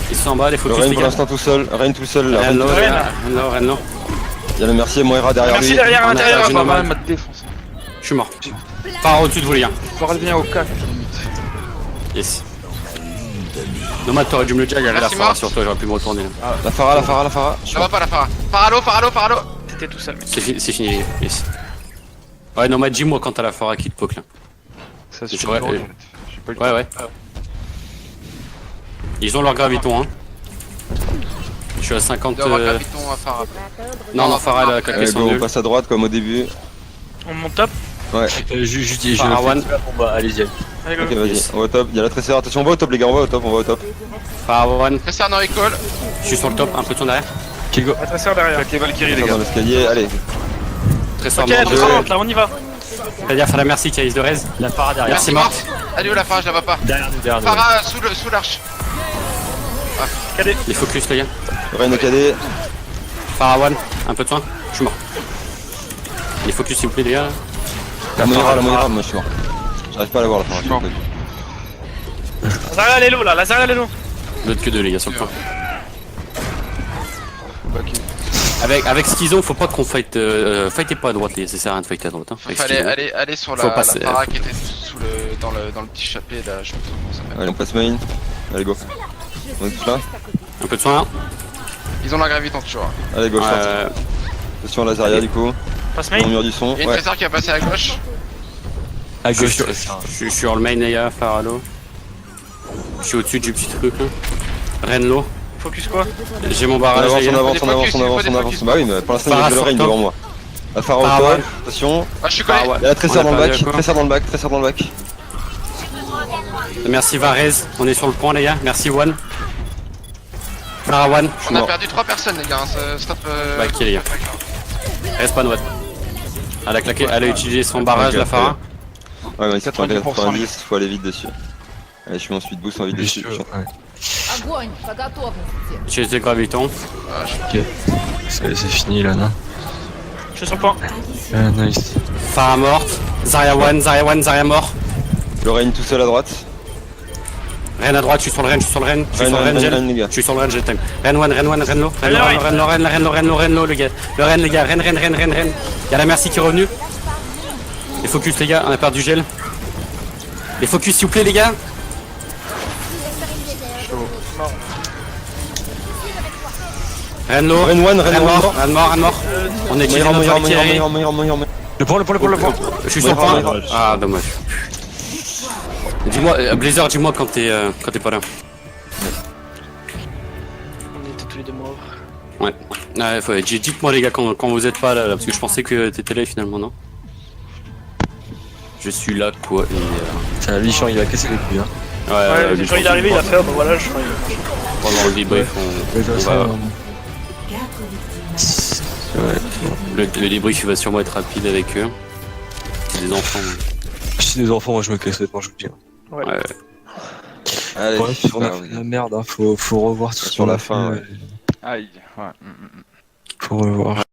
Ils sont en bas, les Le focus Rain les pour gars. l'instant tout seul. Rain tout seul. Ren low, Ren. Ren low. Il y a le merci et Moira derrière Merci lui. derrière à On a l'intérieur. perdu à nos droite. balles. m'a défoncé. Je suis mort. Farah au-dessus de vous les gars. Farah vient au 4 limite. Yes. Nomad, t'aurais dû me le dire, il y avait la Merci, Farah Marc. sur toi, j'aurais pu me retourner là. La Farah. Ça va pas la Pharah. Pharah low. T'étais tout seul, mec. C'est fini les gars. Yes. Ouais, Nomad, dis-moi quand t'as la Farah qui te poke là. Ça Je se vois, fait en fait. J'ai pas eu le temps. Ouais. Ils ont leur graviton hein. Je suis à 50. Il doit avoir graviton à Pharah. Non, Farah elle a claqué Allez, son go, on nul. passe à droite comme au début. On monte top. Je Farah One. bon bah allez-y. Allez, go. Ok, vas-y, Yes. on va au top. Il y a la Tresseur. Attention, on va au top, les gars, on va au top. Farah One. Tresseur no recall. Je suis sur le top, un peu de son derrière. La Tresseur derrière. Claquez Valkyrie les Tresseur gars. dans l'escalier, allez. Tressor Ok, mort. Tresseur monte là, on y va. C'est-à-dire faire la merci qui a de raise. La Farah derrière. Merci morte. Allez où la Pharah, je la vois pas. Derrière nous. Pharah sous l'arche. Cadé. Les focus les gars. Rain au cadet. Farah One. Un peu de soin. Je suis mort. Les focus s'il vous plaît les gars. La Moira, moi je suis mort. J'arrive pas à la voir la Farah. Je suis mort. La Zarya elle est low là, la Zarya elle est low. L'autre que deux les gars sur le point. Ok. Avec ce qu'ils ont, faut pas qu'on fight. Fightez pas à droite les gars, ça sert à rien de fighter à droite. Hein. Avec ce qu'ils ont. Aller sur Faut la passer, Pharah qui était dans le petit chapelet là, je sais pas comment ça s'appelle. Allez, on passe main. Allez, go. On est tous là. Un peu de soin là. Ils ont la graviton toujours. Allez, go, je sorti. Attention à la Zarya du coup. Passe Dans le main. mur du son. Il y a une Ouais. Tresseur qui va passer à gauche. À Je gauche. suis sur le main les gars, Faralo. Je suis au-dessus du petit truc là. Renlo. Focus quoi? J'ai mon On barrage avance, les on gars. avance. il faut des focus. Bah oui, mais pour l'instant, il y a Farah le sur Rain top. devant moi. La Farah Farah au top. One. Attention. Ah, je suis collé. Farah One. Il y a la Tresseur On a dans le perdu back. à quoi Tresseur dans le back. Merci Varese, on est sur le point les gars. Merci One. Farah One. Je suis On a mort. perdu 3 personnes les gars, hein, stop. Bah qui les gars. Reste pas note. Elle a claqué, elle a utilisé son barrage la Farah. Ouais, mais c'est 90%, 90, faut aller vite dessus. Allez, je suis mon speed boost, on va vite dessus. Огонь по готовности. J'ai été graviton. C'est fini là, non? Je suis sur le point. Nice. Farah morte. Zarya One, mort. Le Rain tout seul à droite. Ren à droite, je suis sur le Ren, je suis sur le Ren, je suis sur le Ren, Ren, gel. les gars. Je suis sur le Ren, j'ai time. Ren low, les gars. Le Ren, les gars. Ren. Y'a la merci qui est revenue. Les focus, les gars, on a perdu gel. Les focus, s'il vous plaît, les gars. Ren low. Ren mort. Ren mort. On a utilisé notre artillerie. Le point. Je suis sur le point. Ah, dommage. Dis-moi, Blazer, dis-moi quand t'es pas là. On était tous les deux morts. Ouais. Dites-moi les gars quand vous êtes pas là, parce que je pensais que t'étais là finalement, non? Je suis là quoi et C'est un lichon, il a cassé les couilles. Hein. Ouais, lui, quand il est arrivé, il a fait, oh, bah voilà, je crois. pendant le débrief, le débrief il va sûrement être rapide avec eux. C'est des enfants. Si des enfants, moi je me casse moi je vous le dis. Ouais. Allez, Ouais, on a enfin, fait la merde, hein. Faut revoir tout ce sur qu'on la a fin, fait, ouais. Aïe, ouais. Faut revoir.